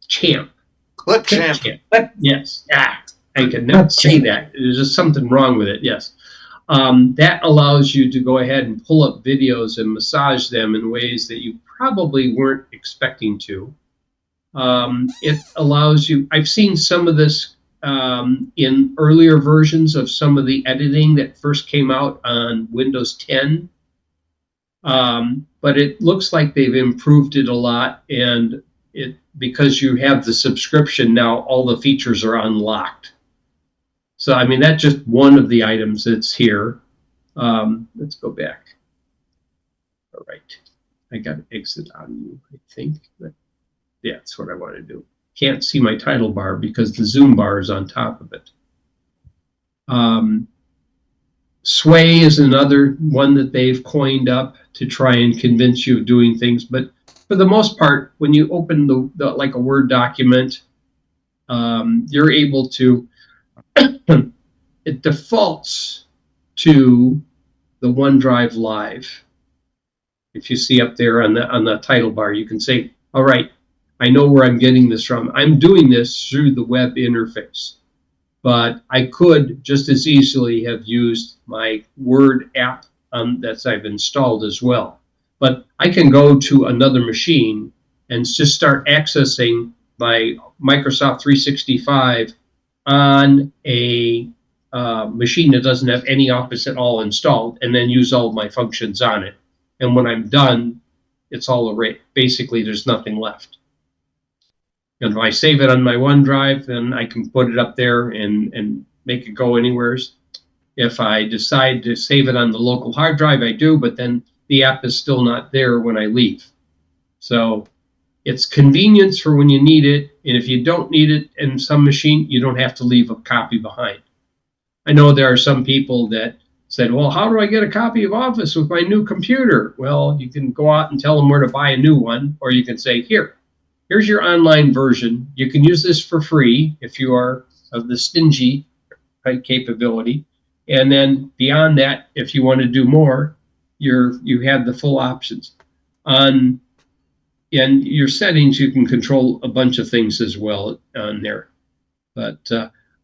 champ, Clip champ. Yes, I could not say that. There's just something wrong with it. Yes. That allows you to go ahead and pull up videos and massage them in ways that you probably weren't expecting to. It allows you, I've seen some of this in earlier versions of some of the editing that first came out on Windows 10. But it looks like they've improved it a lot, and because you have the subscription now, all the features are unlocked. So I mean, that's just one of the items that's here. Let's go back. All right, I got to exit on you, I think. But yeah, that's what I want to do. Can't see my title bar because the Zoom bar is on top of it. Sway is another one that they've coined up to try and convince you of doing things. But for the most part, when you open the like a Word document, you're able to, it defaults to the OneDrive Live. If you see up there on the title bar, you can say, all right, I know where I'm getting this from. I'm doing this through the web interface. But I could just as easily have used my Word app that I've installed as well. But I can go to another machine and just start accessing my Microsoft 365 on a machine that doesn't have any Office at all installed, and then use all of my functions on it. And when I'm done, it's all erased. Basically, there's nothing left. And if I save it on my OneDrive, then I can put it up there and make it go anywhere. If I decide to save it on the local hard drive, I do, but then the app is still not there when I leave. So it's convenience for when you need it. And if you don't need it in some machine, you don't have to leave a copy behind. I know there are some people that said, well, how do I get a copy of Office with my new computer? Well, you can go out and tell them where to buy a new one, or you can say, here's your online version. You can use this for free if you are of the stingy capability. And then beyond that, if you want to do more, you have the full options. In your settings, you can control a bunch of things as well on there. But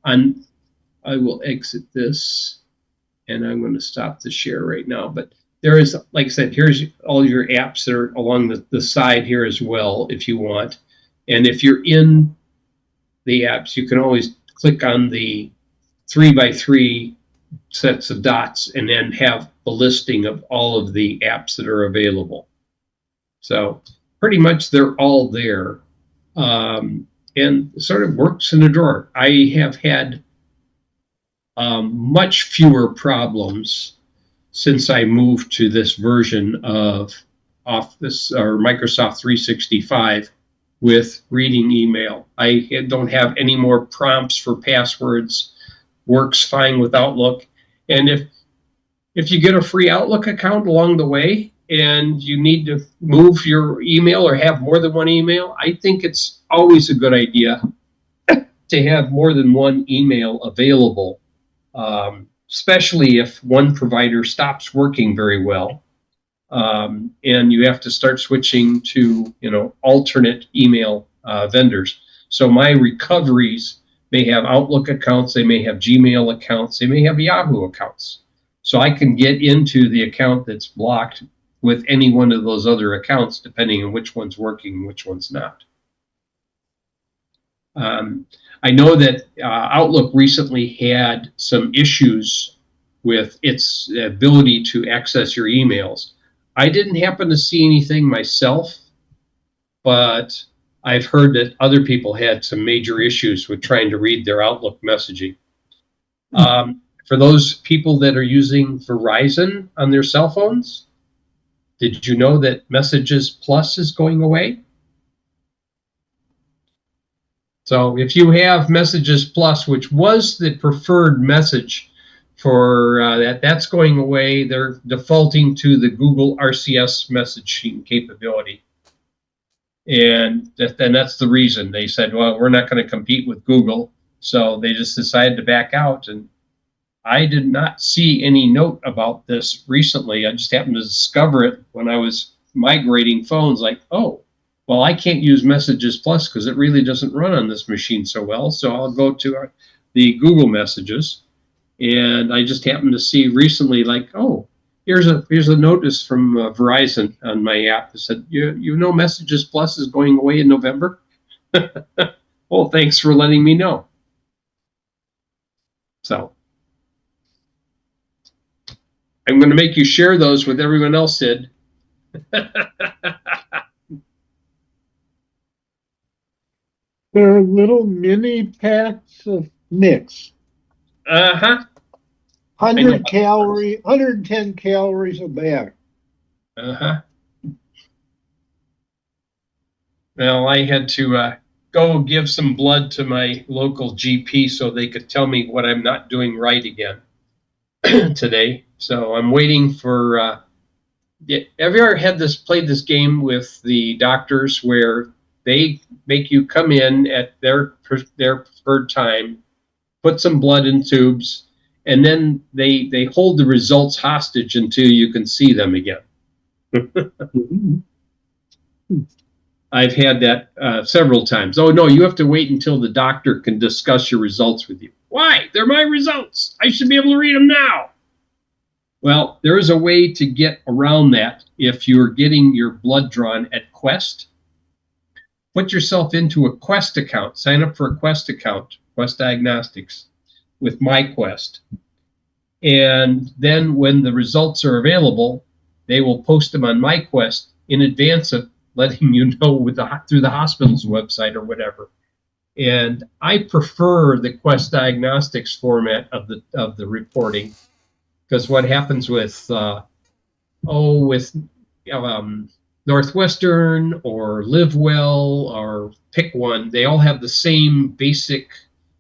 I will exit this, and I'm going to stop the share right now. But there is, like I said, here's all your apps that are along the side here as well, if you want. And if you're in the apps, you can always click on the 3x3 sets of dots and then have a listing of all of the apps that are available. So pretty much they're all there, and sort of works in a drawer. I have had much fewer problems since I moved to this version of Office or Microsoft 365 with reading email. I don't have any more prompts for passwords. Works fine with Outlook. And if you get a free Outlook account along the way and you need to move your email or have more than one email, I think it's always a good idea to have more than one email available, especially if one provider stops working very well, and you have to start switching to alternate email vendors. So my recoveries may have Outlook accounts, they may have Gmail accounts, they may have Yahoo accounts. So I can get into the account that's blocked with any one of those other accounts, depending on which one's working and which one's not. I know that Outlook recently had some issues with its ability to access your emails. I didn't happen to see anything myself, but I've heard that other people had some major issues with trying to read their Outlook messaging. For those people that are using Verizon on their cell phones, did you know that Messages Plus is going away? So if you have Messages Plus, which was the preferred message for that's going away. They're defaulting to the Google RCS messaging capability. And that's the reason. They said, well, we're not going to compete with Google. So they just decided to back out. And I did not see any note about this recently. I just happened to discover it when I was migrating phones, like, oh, well, I can't use Messages Plus because it really doesn't run on this machine so well. So I'll go to the Google Messages. And I just happened to see recently, like, oh, here's a notice from Verizon on my app that said, you know, Messages Plus is going away in November. Well, thanks for letting me know. So I'm going to make you share those with everyone else, Sid. They're little mini packs of mix. Uh-huh. I know. 110 calories a bag. Uh-huh. Well, I had to go give some blood to my local GP so they could tell me what I'm not doing right again today. So I'm waiting for. Have you ever played this game with the doctors where they make you come in at their preferred time, put some blood in tubes, and then they hold the results hostage until you can see them again? I've had that several times. Oh, no, you have to wait until the doctor can discuss your results with you. Why? They're my results. I should be able to read them now. Well, there is a way to get around that if you're getting your blood drawn at Quest. Put yourself into a Quest account. Sign up for a Quest account, Quest Diagnostics, with MyQuest. And then when the results are available, they will post them on MyQuest in advance of letting you know through the hospital's website or whatever. And I prefer the Quest Diagnostics format of the reporting, because what happens with Northwestern or LiveWell or pick one, they all have the same basic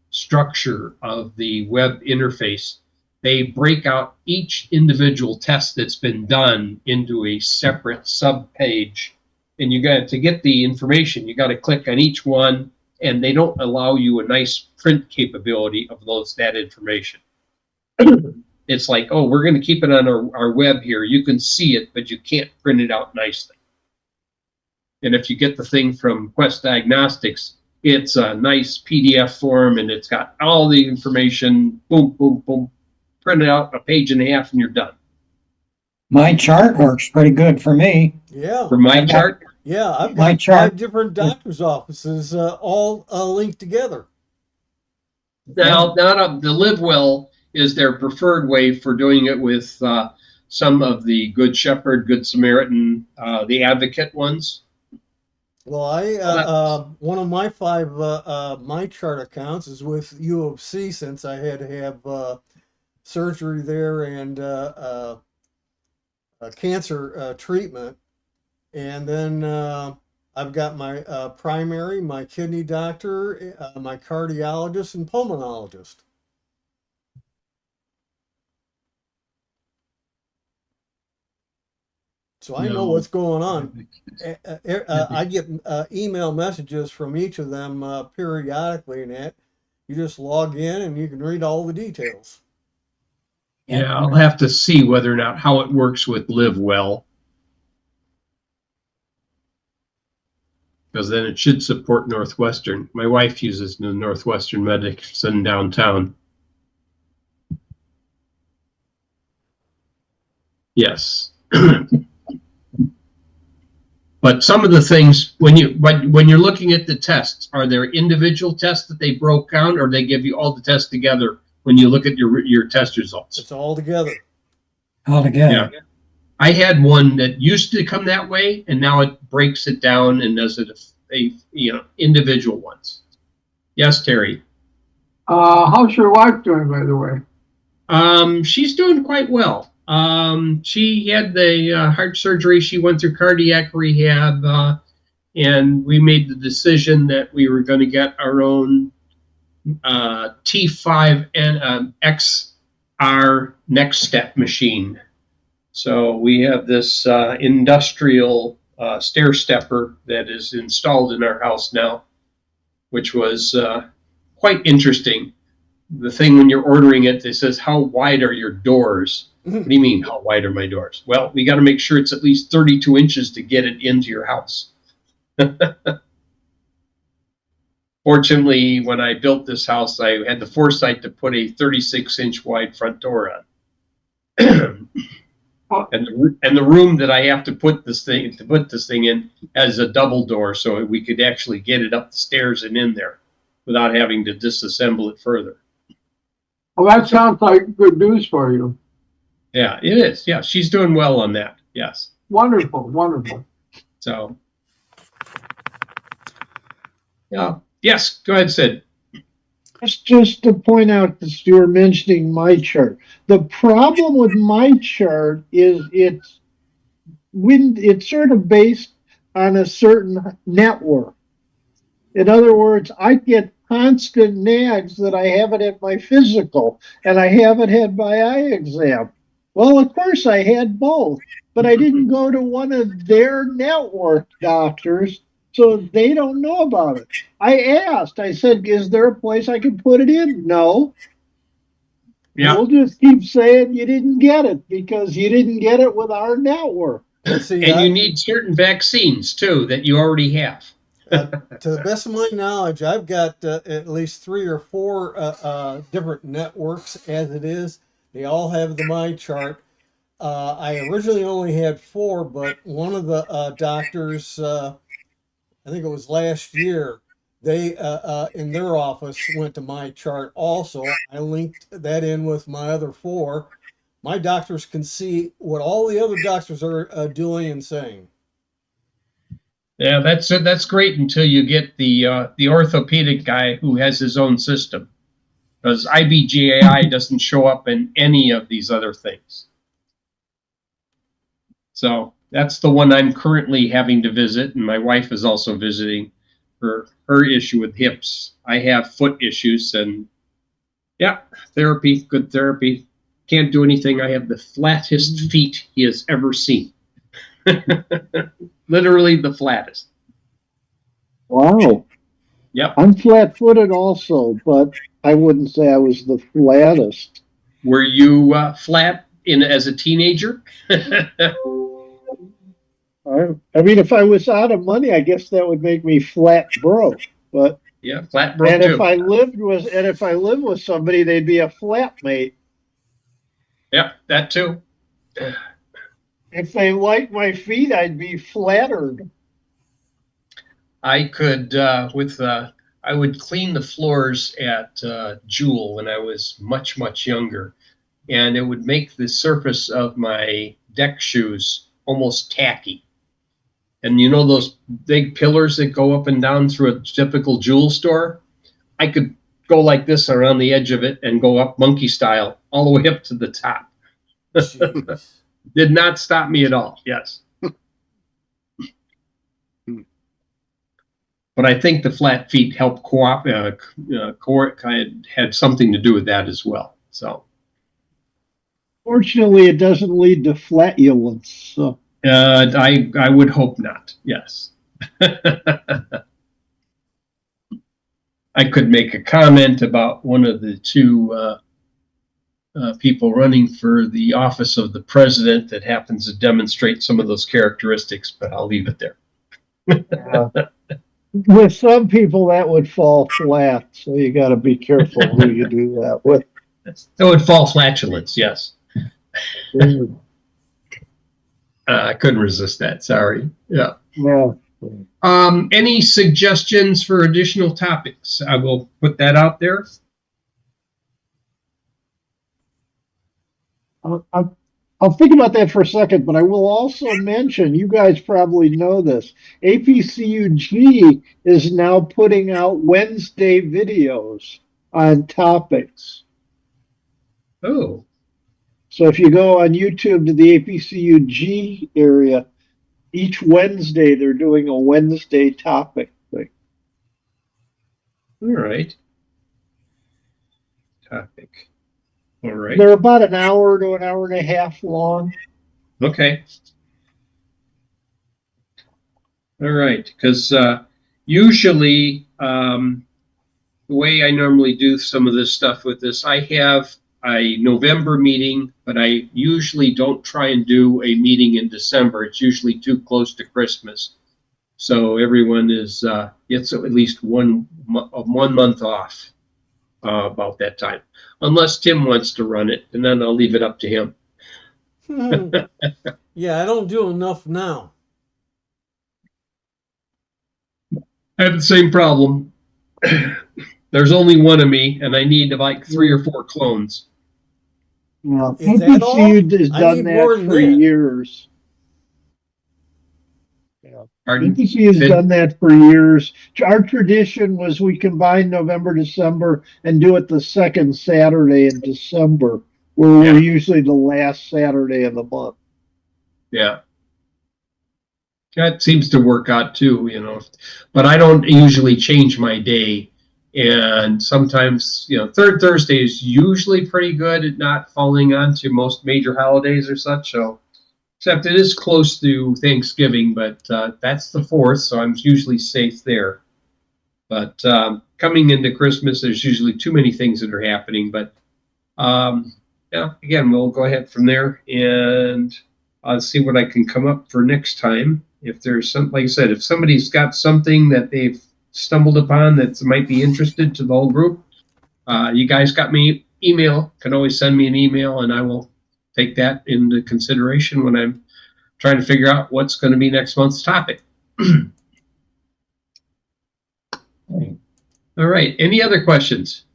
structure of the web interface. They break out each individual test that's been done into a separate sub page, and you got to get the information. You got to click on each one, and they don't allow you a nice print capability of that information. It's like, oh, we're going to keep it on our web here. You can see it, but you can't print it out nicely. And if you get the thing from Quest Diagnostics, it's a nice PDF form, and it's got all the information, boom, boom, boom, print it out a page and a half, and you're done. My chart works pretty good for me. Yeah. For my chart? Yeah, I've My got chart- 5 different doctor's offices all linked together. Now, the LiveWell is their preferred way for doing it with some of the Good Shepherd, Good Samaritan, the Advocate ones. Well, one of my 5 my chart accounts is with U of C, since I had to have surgery there and cancer treatment. And then I've got my primary, my kidney doctor, my cardiologist, and pulmonologist. So I know what's going on. I get email messages from each of them periodically, and that you just log in and you can read all the details. Yeah, I'll have to see whether or not how it works with LiveWell, because then it should support Northwestern. My wife uses the Northwestern Medicine downtown. Yes. But some of the things, when you're looking at the tests, are there individual tests that they broke down, or they give you all the tests together when you look at your test results? It's all together. All together. Yeah. I had one that used to come that way, and now it breaks it down and does it individual ones. Yes, Terry. How's your wife doing, by the way? She's doing quite well. She had the heart surgery. She went through cardiac rehab, and we made the decision that we were going to get our own T5 and XR next step machine. So we have this industrial stair stepper that is installed in our house now, which was quite interesting. The thing when you're ordering it, it says, how wide are your doors? What do you mean, how wide are my doors? Well, we got to make sure it's at least 32 inches to get it into your house. Fortunately, when I built this house, I had the foresight to put a 36-inch wide front door on. And the room that I have to put this thing in has a double door, so we could actually get it up the stairs and in there without having to disassemble it further. Well, that sounds like good news for you. Yeah, it is. Yeah, she's doing well on that. Yes. Wonderful, wonderful. So, yeah. Yes, go ahead, Sid. Just to point out, because you were mentioning my chart. The problem with my chart is it's sort of based on a certain network. In other words, I get constant nags that I haven't had my physical and I haven't had my eye exam. Well, of course, I had both, but I didn't go to one of their network doctors, so they don't know about it. I asked, I said, is there a place I can put it in? No. Yeah. We'll just keep saying you didn't get it because you didn't get it with our network. Well, see, And you need certain vaccines too that you already have. to the best of my knowledge, I've got at least 3 or 4 different networks as it is. They all have the My Chart. I originally only had 4, but one of the doctors, I think it was last year, they in their office went to My Chart also. I linked that in with my other 4. My doctors can see what all the other doctors are doing and saying. Yeah, that's great until you get the orthopedic guy who has his own system, because IBGAI doesn't show up in any of these other things. So that's the one I'm currently having to visit, and my wife is also visiting her issue with hips. I have foot issues, and yeah, therapy, good therapy. Can't do anything. I have the flattest feet he has ever seen. Literally the flattest. Wow. Yep. I'm flat footed also, but I wouldn't say I was the flattest. Were you flat as a teenager? I mean, if I was out of money, I guess that would make me flat broke. But Yeah, flat broke and too. if I lived with somebody, they'd be a flatmate. Yeah, that too. If they liked my feet, I'd be flattered. I could I would clean the floors at Jewel when I was much younger, and it would make the surface of my deck shoes almost tacky. And you know those big pillars that go up and down through a typical Jewel store? I could go like this around the edge of it and go up monkey style all the way up to the top. Did not stop me at all. Yes. But I think the flat feet helped had something to do with that as well. So, Fortunately, it doesn't lead to flatulence. So. I would hope not. Yes. I could make a comment about one of the 2 people running for the office of the president that happens to demonstrate some of those characteristics, but I'll leave it there. With some people, that would fall flat, so you got to be careful who you do that with. That would fall flatulence, yes. I couldn't resist that. Sorry. Yeah. Yeah. Any suggestions for additional topics? I will put that out there. I'll think about that for a second, but I will also mention, you guys probably know this, APCUG is now putting out Wednesday videos on topics. Oh. So if you go on YouTube to the APCUG area, each Wednesday they're doing a Wednesday topic thing. All right. Topic. All right. They're about an hour to an hour and a half long. Okay. All right. Because usually the way I normally do some of this stuff with this, I have a November meeting, but I usually don't try and do a meeting in December. It's usually too close to Christmas. So everyone is, it's at least one month off about that time. Unless Tim wants to run it, and then I'll leave it up to him. Yeah, I don't do enough now. I have the same problem. There's only one of me, and I need like 3 or 4 clones. Yeah, Is that all? APCU has I done need that more than for that. years. Pardon? EPC has done that for years. Our tradition was we combine November, December, and do it the second Saturday in December, where Yeah. we're usually the last Saturday of the month. Yeah. That seems to work out too, you know. But I don't usually change my day. And sometimes, you know, third Thursday is usually pretty good at not falling onto most major holidays or such. So, except it is close to Thanksgiving, but that's the fourth, so I'm usually safe there. But coming into Christmas, there's usually too many things that are happening. But yeah, again, we'll go ahead from there and I'll see what I can come up for next time. If there's something, like I said, if somebody's got something that they've stumbled upon that might be interested to the whole group, you guys got me email, can always send me an email and I will take that into consideration when I'm trying to figure out what's going to be next month's topic. All right. Any other questions?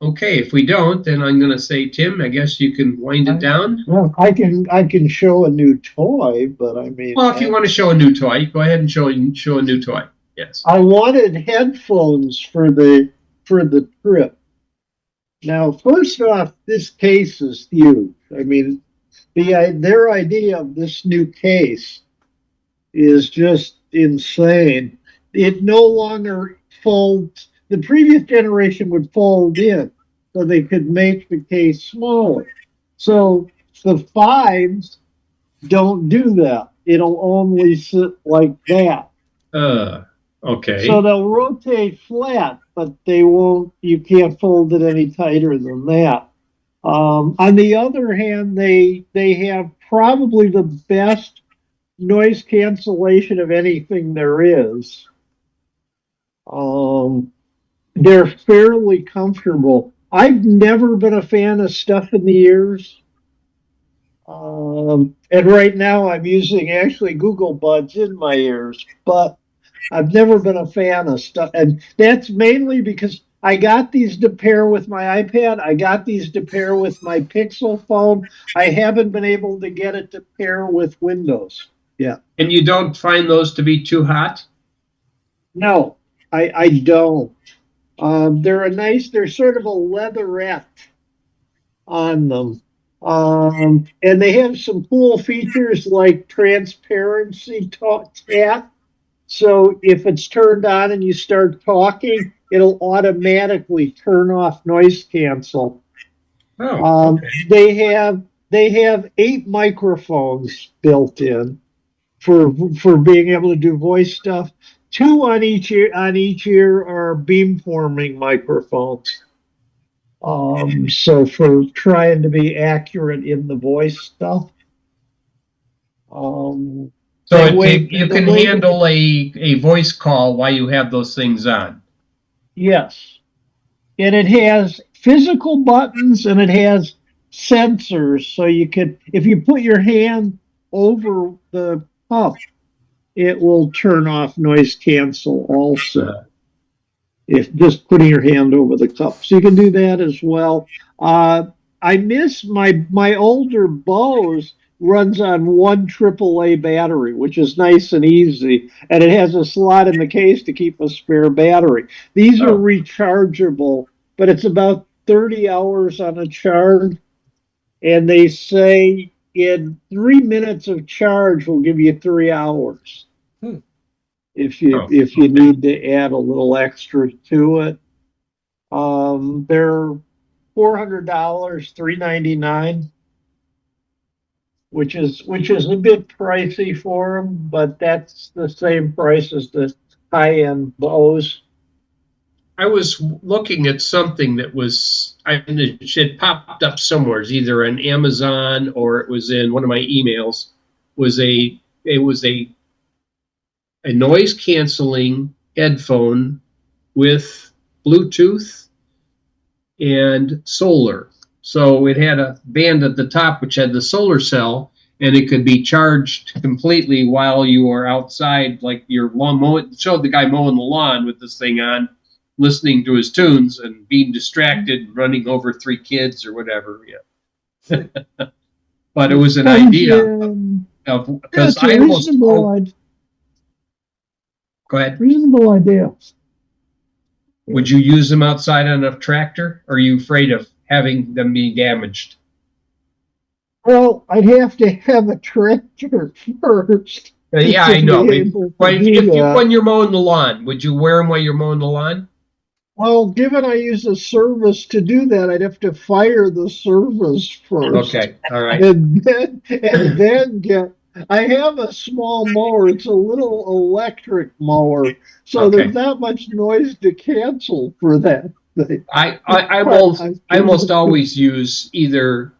Okay, if we don't, then I'm going to say, Tim, I guess you can wind it down. Well, I can show a new toy, but I mean, Well, if you want to show a new toy, go ahead and show a new toy. Yes. I wanted headphones for the trip. Now, first off, this case is huge. I mean, their idea of this new case is just insane. It no longer folds. The previous generation would fold in, so they could make the case smaller. So the fives don't do that. It'll only sit like that. Okay. So they'll rotate flat, but they won't. You can't fold it any tighter than that. On the other hand, they have probably the best noise cancellation of anything there is. They're fairly comfortable. I've never been a fan of stuff in the ears. And right now I'm using actually Google Buds in my ears, but I've never been a fan of stuff. And that's mainly because I got these to pair with my iPad. I got these to pair with my Pixel phone. I haven't been able to get it to pair with Windows. Yeah. And you don't find those to be too hot? No, I don't. They're sort of a leatherette on them. And they have some cool features like transparency chat. So if it's turned on and you start talking, it'll automatically turn off noise cancel. Oh, okay. They have 8 microphones built in for being able to do voice stuff. 2 on each ear are beamforming microphones. So for trying to be accurate in the voice stuff. So you can handle a voice call while you have those things on. Yes. And it has physical buttons and it has sensors. So you could, if you put your hand over the cup, it will turn off noise cancel also. If just putting your hand over the cup. So you can do that as well. I miss my older Bose runs on 1 AAA battery, which is nice and easy, and it has a slot in the case to keep a spare battery. These are rechargeable, but it's about 30 hours on a charge, and they say in 3 minutes of charge will give you 3 hours. If you need to add a little extra to it. They're $400, $399, which is a bit pricey for them, but that's the same price as the high-end Bose. I was looking at something that was, it popped up somewhere, either on Amazon or it was in one of my emails. It was a noise canceling headphone with Bluetooth and solar. So it had a band at the top which had the solar cell, and it could be charged completely while you are outside, like your lawn mowing. Showed the guy mowing the lawn with this thing on, listening to his tunes and being distracted, running over 3 kids or whatever. Yeah. but it was an Comes idea in- of yeah, because it's a I almost go ahead. reasonable idea. Would you use them outside on a tractor? Or are you afraid of having them be damaged? Well, I'd have to have a tractor first Yeah, to I be know. able to But do that. when you're mowing the lawn, would you wear them while you're mowing the lawn? Well, given I use a service to do that, I'd have to fire the service first. Okay, all right. And then get. I have a small mower. It's a little electric mower, so Okay. there's not much noise to cancel for that thing. I But almost always use either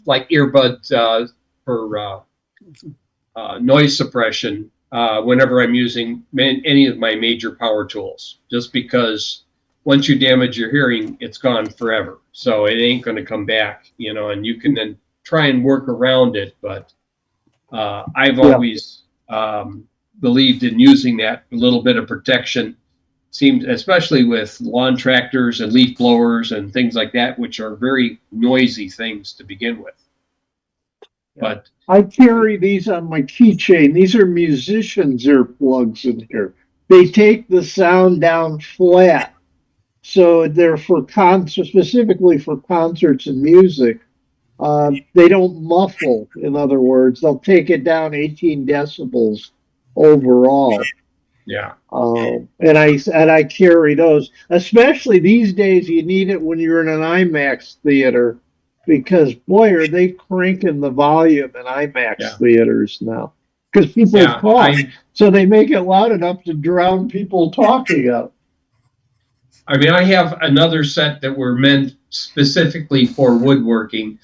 like earbuds for noise suppression whenever I'm using any of my major power tools, just because once you damage your hearing, it's gone forever. So it ain't going to come back, and you can then try and work around it. But I've always believed in using that little bit of protection. Seems, especially with lawn tractors and leaf blowers and things like that, which are very noisy things to begin with. But I carry these on my keychain. These are musicians' earplugs in here. They take the sound down flat. So they're for concerts, specifically for concerts and music. They don't muffle, in other words. They'll take it down 18 decibels overall. yeah, And I carry those. Especially these days, you need it when you're in an IMAX theater because boy, are they cranking the volume in IMAX theaters now. Because people talk, so they make it loud enough to drown people talking out. I mean, I have another set that were meant specifically for woodworking.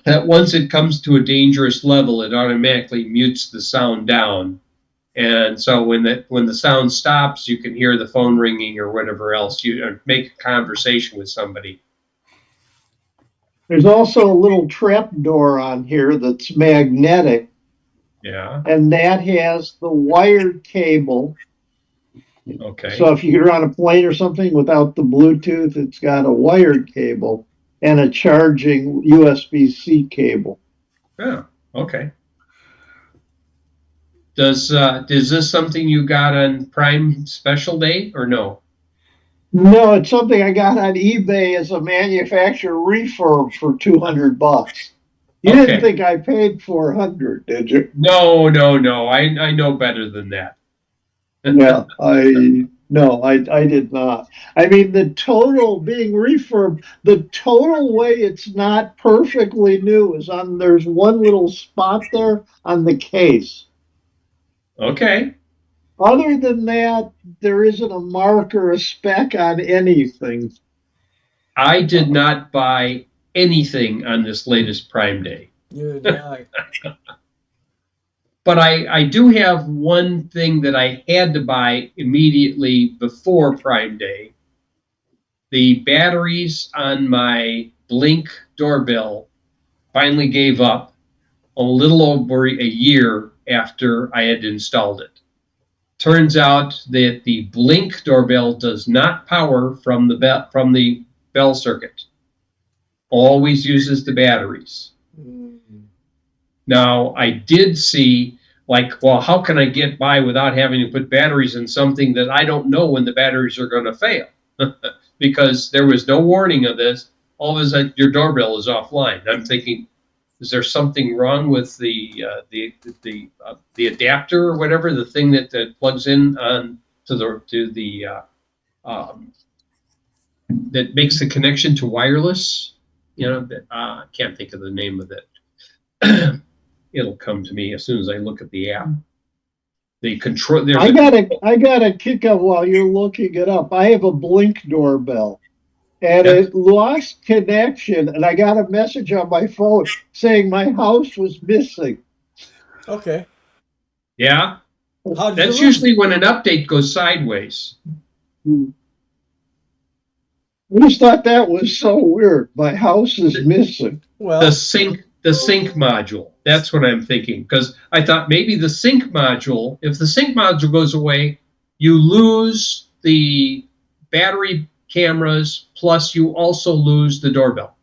That once it comes to a dangerous level, it automatically mutes the sound down. And so when the sound stops, you can hear the phone ringing or whatever else. You make a conversation with somebody. There's also a little trap door on here that's magnetic. Yeah. And that has the wired cable. Okay. So if you're on a plane or something without the Bluetooth, it's got a wired cable and a charging USB-C cable. Yeah. Okay. Is this something you got on Prime Special Day or no? No, it's something I got on eBay as a manufacturer refurb for $200. You didn't think I paid $400, did you? No. I know better than that. Yeah, I did not. I mean, the total being refurb, the total way it's not perfectly new is there's one little spot there on the case. Okay. Other than that, there isn't a mark or a speck on anything. I did not buy anything on this latest Prime Day. You and I. But I do have one thing that I had to buy immediately before Prime Day. The batteries on my Blink doorbell finally gave up a little over a year after I had installed it. Turns out that the Blink doorbell does not power from the bell circuit. Always uses the batteries. Now, I did see, well, how can I get by without having to put batteries in something that I don't know when the batteries are going to fail? Because there was no warning of this. All of a sudden, your doorbell is offline. I'm thinking, is there something wrong with the adapter or whatever, the thing that plugs in on to the that makes the connection to wireless? I can't think of the name of it. It'll come to me as soon as I look at the app. The control. I got a kick up while you're looking it up. I have a Blink doorbell, and it lost connection, and I got a message on my phone saying my house was missing. Okay. Yeah. That's usually when an update goes sideways. I just thought that was so weird. My house is missing. Well, the sync module. That's what I'm thinking, because I thought maybe the sync module, if the sync module goes away, you lose the battery cameras, plus you also lose the doorbell.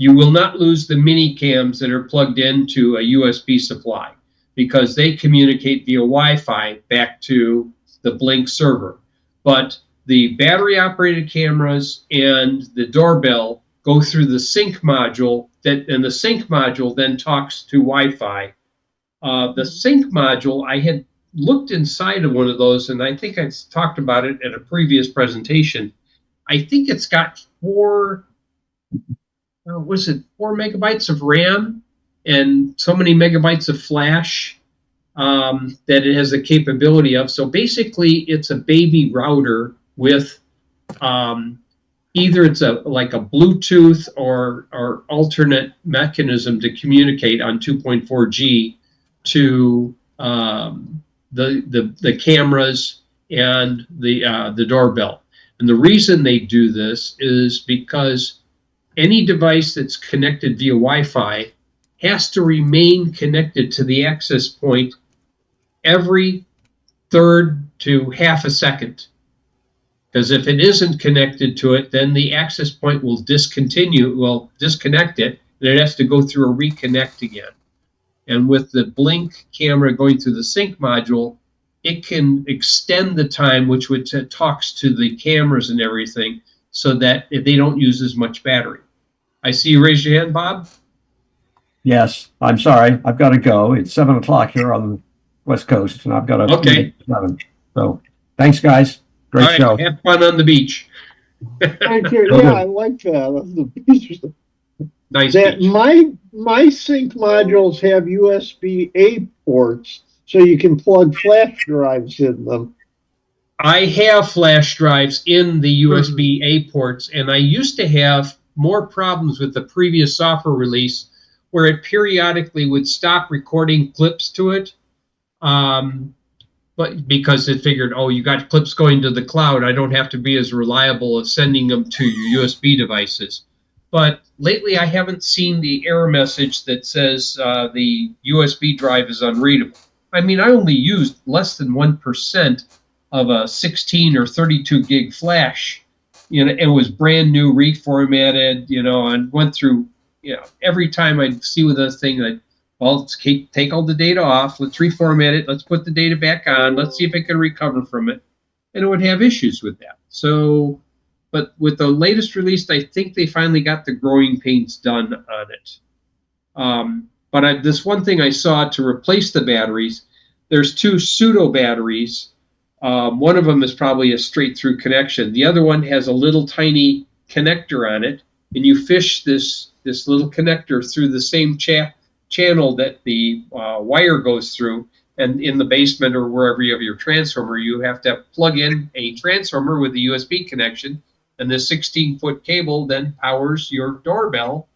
You will not lose the mini cams that are plugged into a USB supply because they communicate via Wi-Fi back to the Blink server. But the battery operated cameras and the doorbell go through the sync module and the sync module then talks to Wi-Fi. The sync module, I had looked inside of one of those, and I think I talked about it at a previous presentation. I think it's got 4 megabytes of RAM and so many megabytes of flash that it has the capability of. So basically, it's a baby router with either it's like a Bluetooth or alternate mechanism to communicate on 2.4G to the cameras and the doorbell. And the reason they do this is because any device that's connected via Wi-Fi has to remain connected to the access point every third to half a second. Because if it isn't connected to it, then the access point will disconnect it, and it has to go through a reconnect again. And with the Blink camera going through the sync module, it can extend the time which talks to the cameras and everything so that they don't use as much battery. I see you raise your hand, Bob. Yes, I'm sorry. I've got to go. It's 7 o'clock here on the West Coast, and I've got to Okay. 7. So thanks, guys. Great All right, show. have fun on the beach. Thank you. Will Yeah, do. I like that. The beach. Nice That beach. my sync modules have USB-A ports, so you can plug flash drives in them. I have flash drives in the USB-A ports, and I used to have more problems with the previous software release where it periodically would stop recording clips to it. But because it figured, oh, you got clips going to the cloud, I don't have to be as reliable as sending them to your USB devices. But lately, I haven't seen the error message that says the USB drive is unreadable. I mean, I only used less than 1% of a 16 or 32 gig flash. It was brand new, reformatted, and went through, every time I'd see with this thing, let's take all the data off. Let's reformat it. Let's put the data back on. Let's see if it can recover from it. And it would have issues with that. So, but with the latest release, I think they finally got the growing pains done on it. But this one thing I saw to replace the batteries, there's 2 pseudo batteries. One of them is probably a straight through connection. The other one has a little tiny connector on it, and you fish this little connector through the same channel that the wire goes through, and in the basement or wherever you have your transformer, you have to plug in a transformer with a USB connection, and this 16-foot cable then powers your doorbell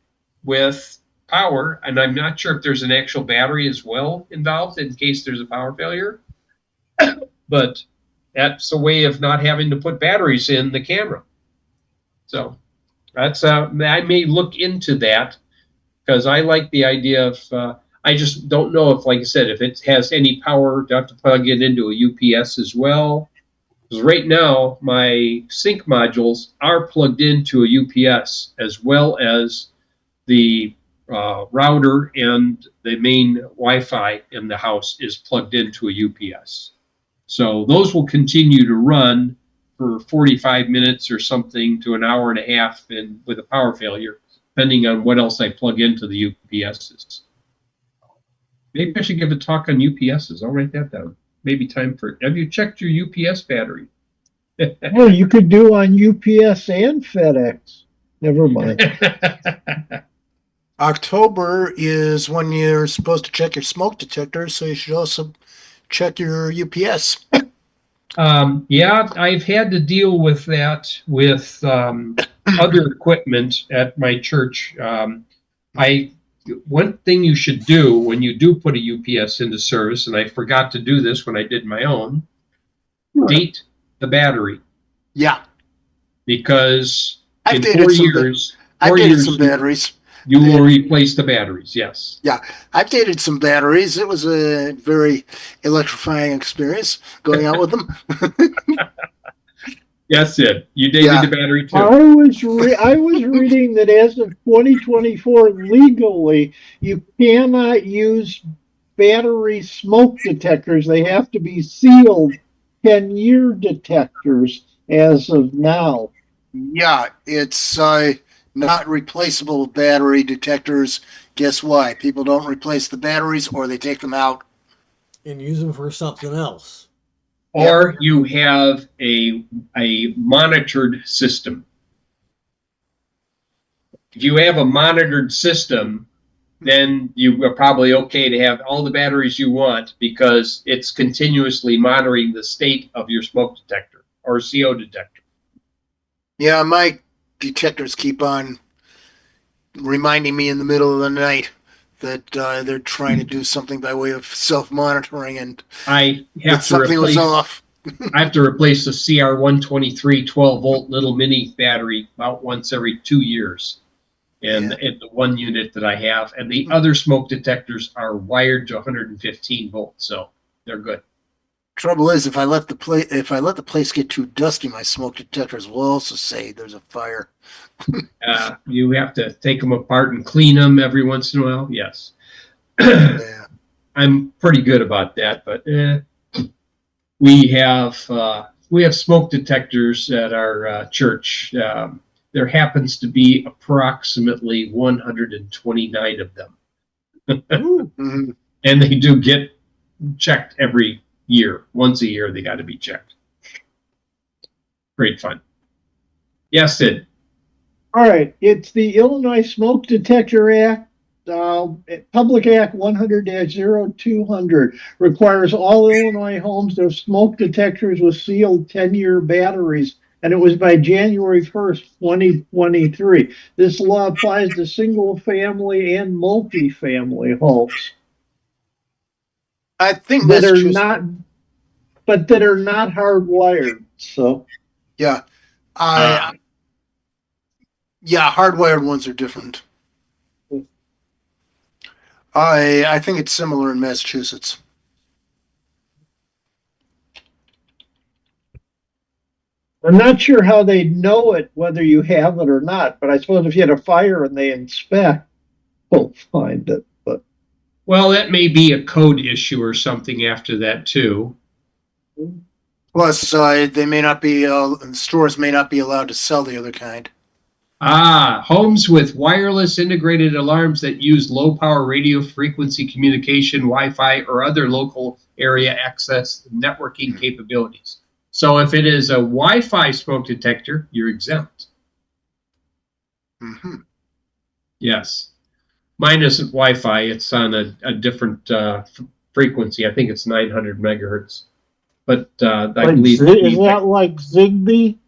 with power. And I'm not sure if there's an actual battery as well involved in case there's a power failure, but that's a way of not having to put batteries in the camera. So that's I may look into that, because I like the idea of, I just don't know if, like I said, if it has any power, do I have to plug it into a UPS as well? Because right now, my sync modules are plugged into a UPS, as well as the router, and the main Wi-Fi in the house is plugged into a UPS. So those will continue to run for 45 minutes or something to an hour and a half with a power failure, depending on what else I plug into the UPSs. Maybe I should give a talk on UPSs. I'll write that down. Maybe time for it. Have you checked your UPS battery? Well, you could do on UPS and FedEx. Never mind. October is when you're supposed to check your smoke detector, so you should also check your UPS. Yeah, I've had to deal with that with other equipment at my church. One thing you should do when you do put a UPS into service, and I forgot to do this when I did my own, date the battery. Yeah. Because I've in dated 4 some years, I've dated some batteries. You will replace the batteries, yes. Yeah, I've dated some batteries. It was a very electrifying experience going out with them. Yes, Sid. You dated Yeah. the battery too. I was reading that as of 2024, legally, you cannot use battery smoke detectors. They have to be sealed 10-year detectors as of now. Yeah, it's not replaceable battery detectors. Guess why? People don't replace the batteries or they take them out. And use them for something else. Or you have a monitored system. If you have a monitored system, then you are probably okay to have all the batteries you want because it's continuously monitoring the state of your smoke detector or CO detector. Yeah, my detectors keep on reminding me in the middle of the night that they're trying to do something by way of self-monitoring and I that have to something was replace off. I have to replace the CR123 12-volt little mini battery about once every 2 years. And Yeah. the one unit that I have, and the other smoke detectors are wired to 115 volts, so they're good. Trouble is, if I let the place get too dusty, my smoke detectors will also say there's a fire. You have to take them apart and clean them every once in a while. Yes, Yeah. I'm pretty good about that, but we have smoke detectors at our church. There happens to be approximately 129 of them, Mm-hmm. and they do get checked every year. Once a year, they got to be checked. Great fun. Yes, Sid. All right, it's the Illinois Smoke Detector Act. Public Act 100-0200 requires all Illinois homes to have smoke detectors with sealed 10-year batteries, and it was by January 1st, 2023. This law applies to single family and multi-family homes I think that are Massachusetts. not, but that are not hardwired. So, Yeah. I Yeah, hardwired ones are different. I think it's similar in Massachusetts. I'm not sure how they know it, whether you have it or not, but I suppose if you had a fire and they inspect, they'll find it. But Well, that may be a code issue or something after that too. Plus, they may not be stores may not be allowed to sell the other kind. Homes with wireless integrated alarms that use low power radio frequency communication, Wi-Fi, or other local area access networking capabilities. So if it is a Wi-Fi smoke detector, you're exempt. Mm-hmm. Yes. Mine isn't Wi-Fi. It's on a different frequency. I think it's 900 megahertz. But I like, believe is that like Zigbee?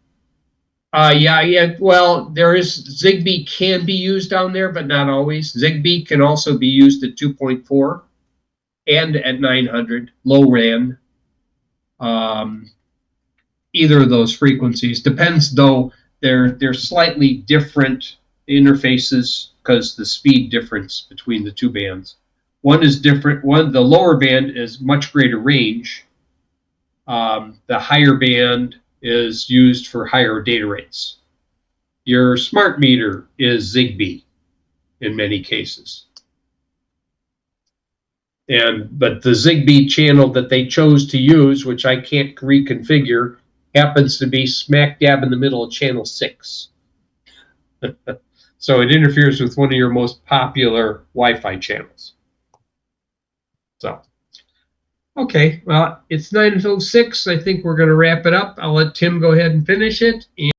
yeah. Well, there is Zigbee can be used down there, but not always. Zigbee can also be used at 2.4 and at 900 low RAN. Um, either of those frequencies depends, though. They're slightly different interfaces because the speed difference between the two bands. One is different. The lower band is much greater range. The higher band is used for higher data rates. Your smart meter is Zigbee in many cases. But the Zigbee channel that they chose to use, which I can't reconfigure, happens to be smack dab in the middle of channel 6. So it interferes with one of your most popular Wi-Fi channels. So, okay, well, it's 9:06. I think we're going to wrap it up. I'll let Tim go ahead and finish it.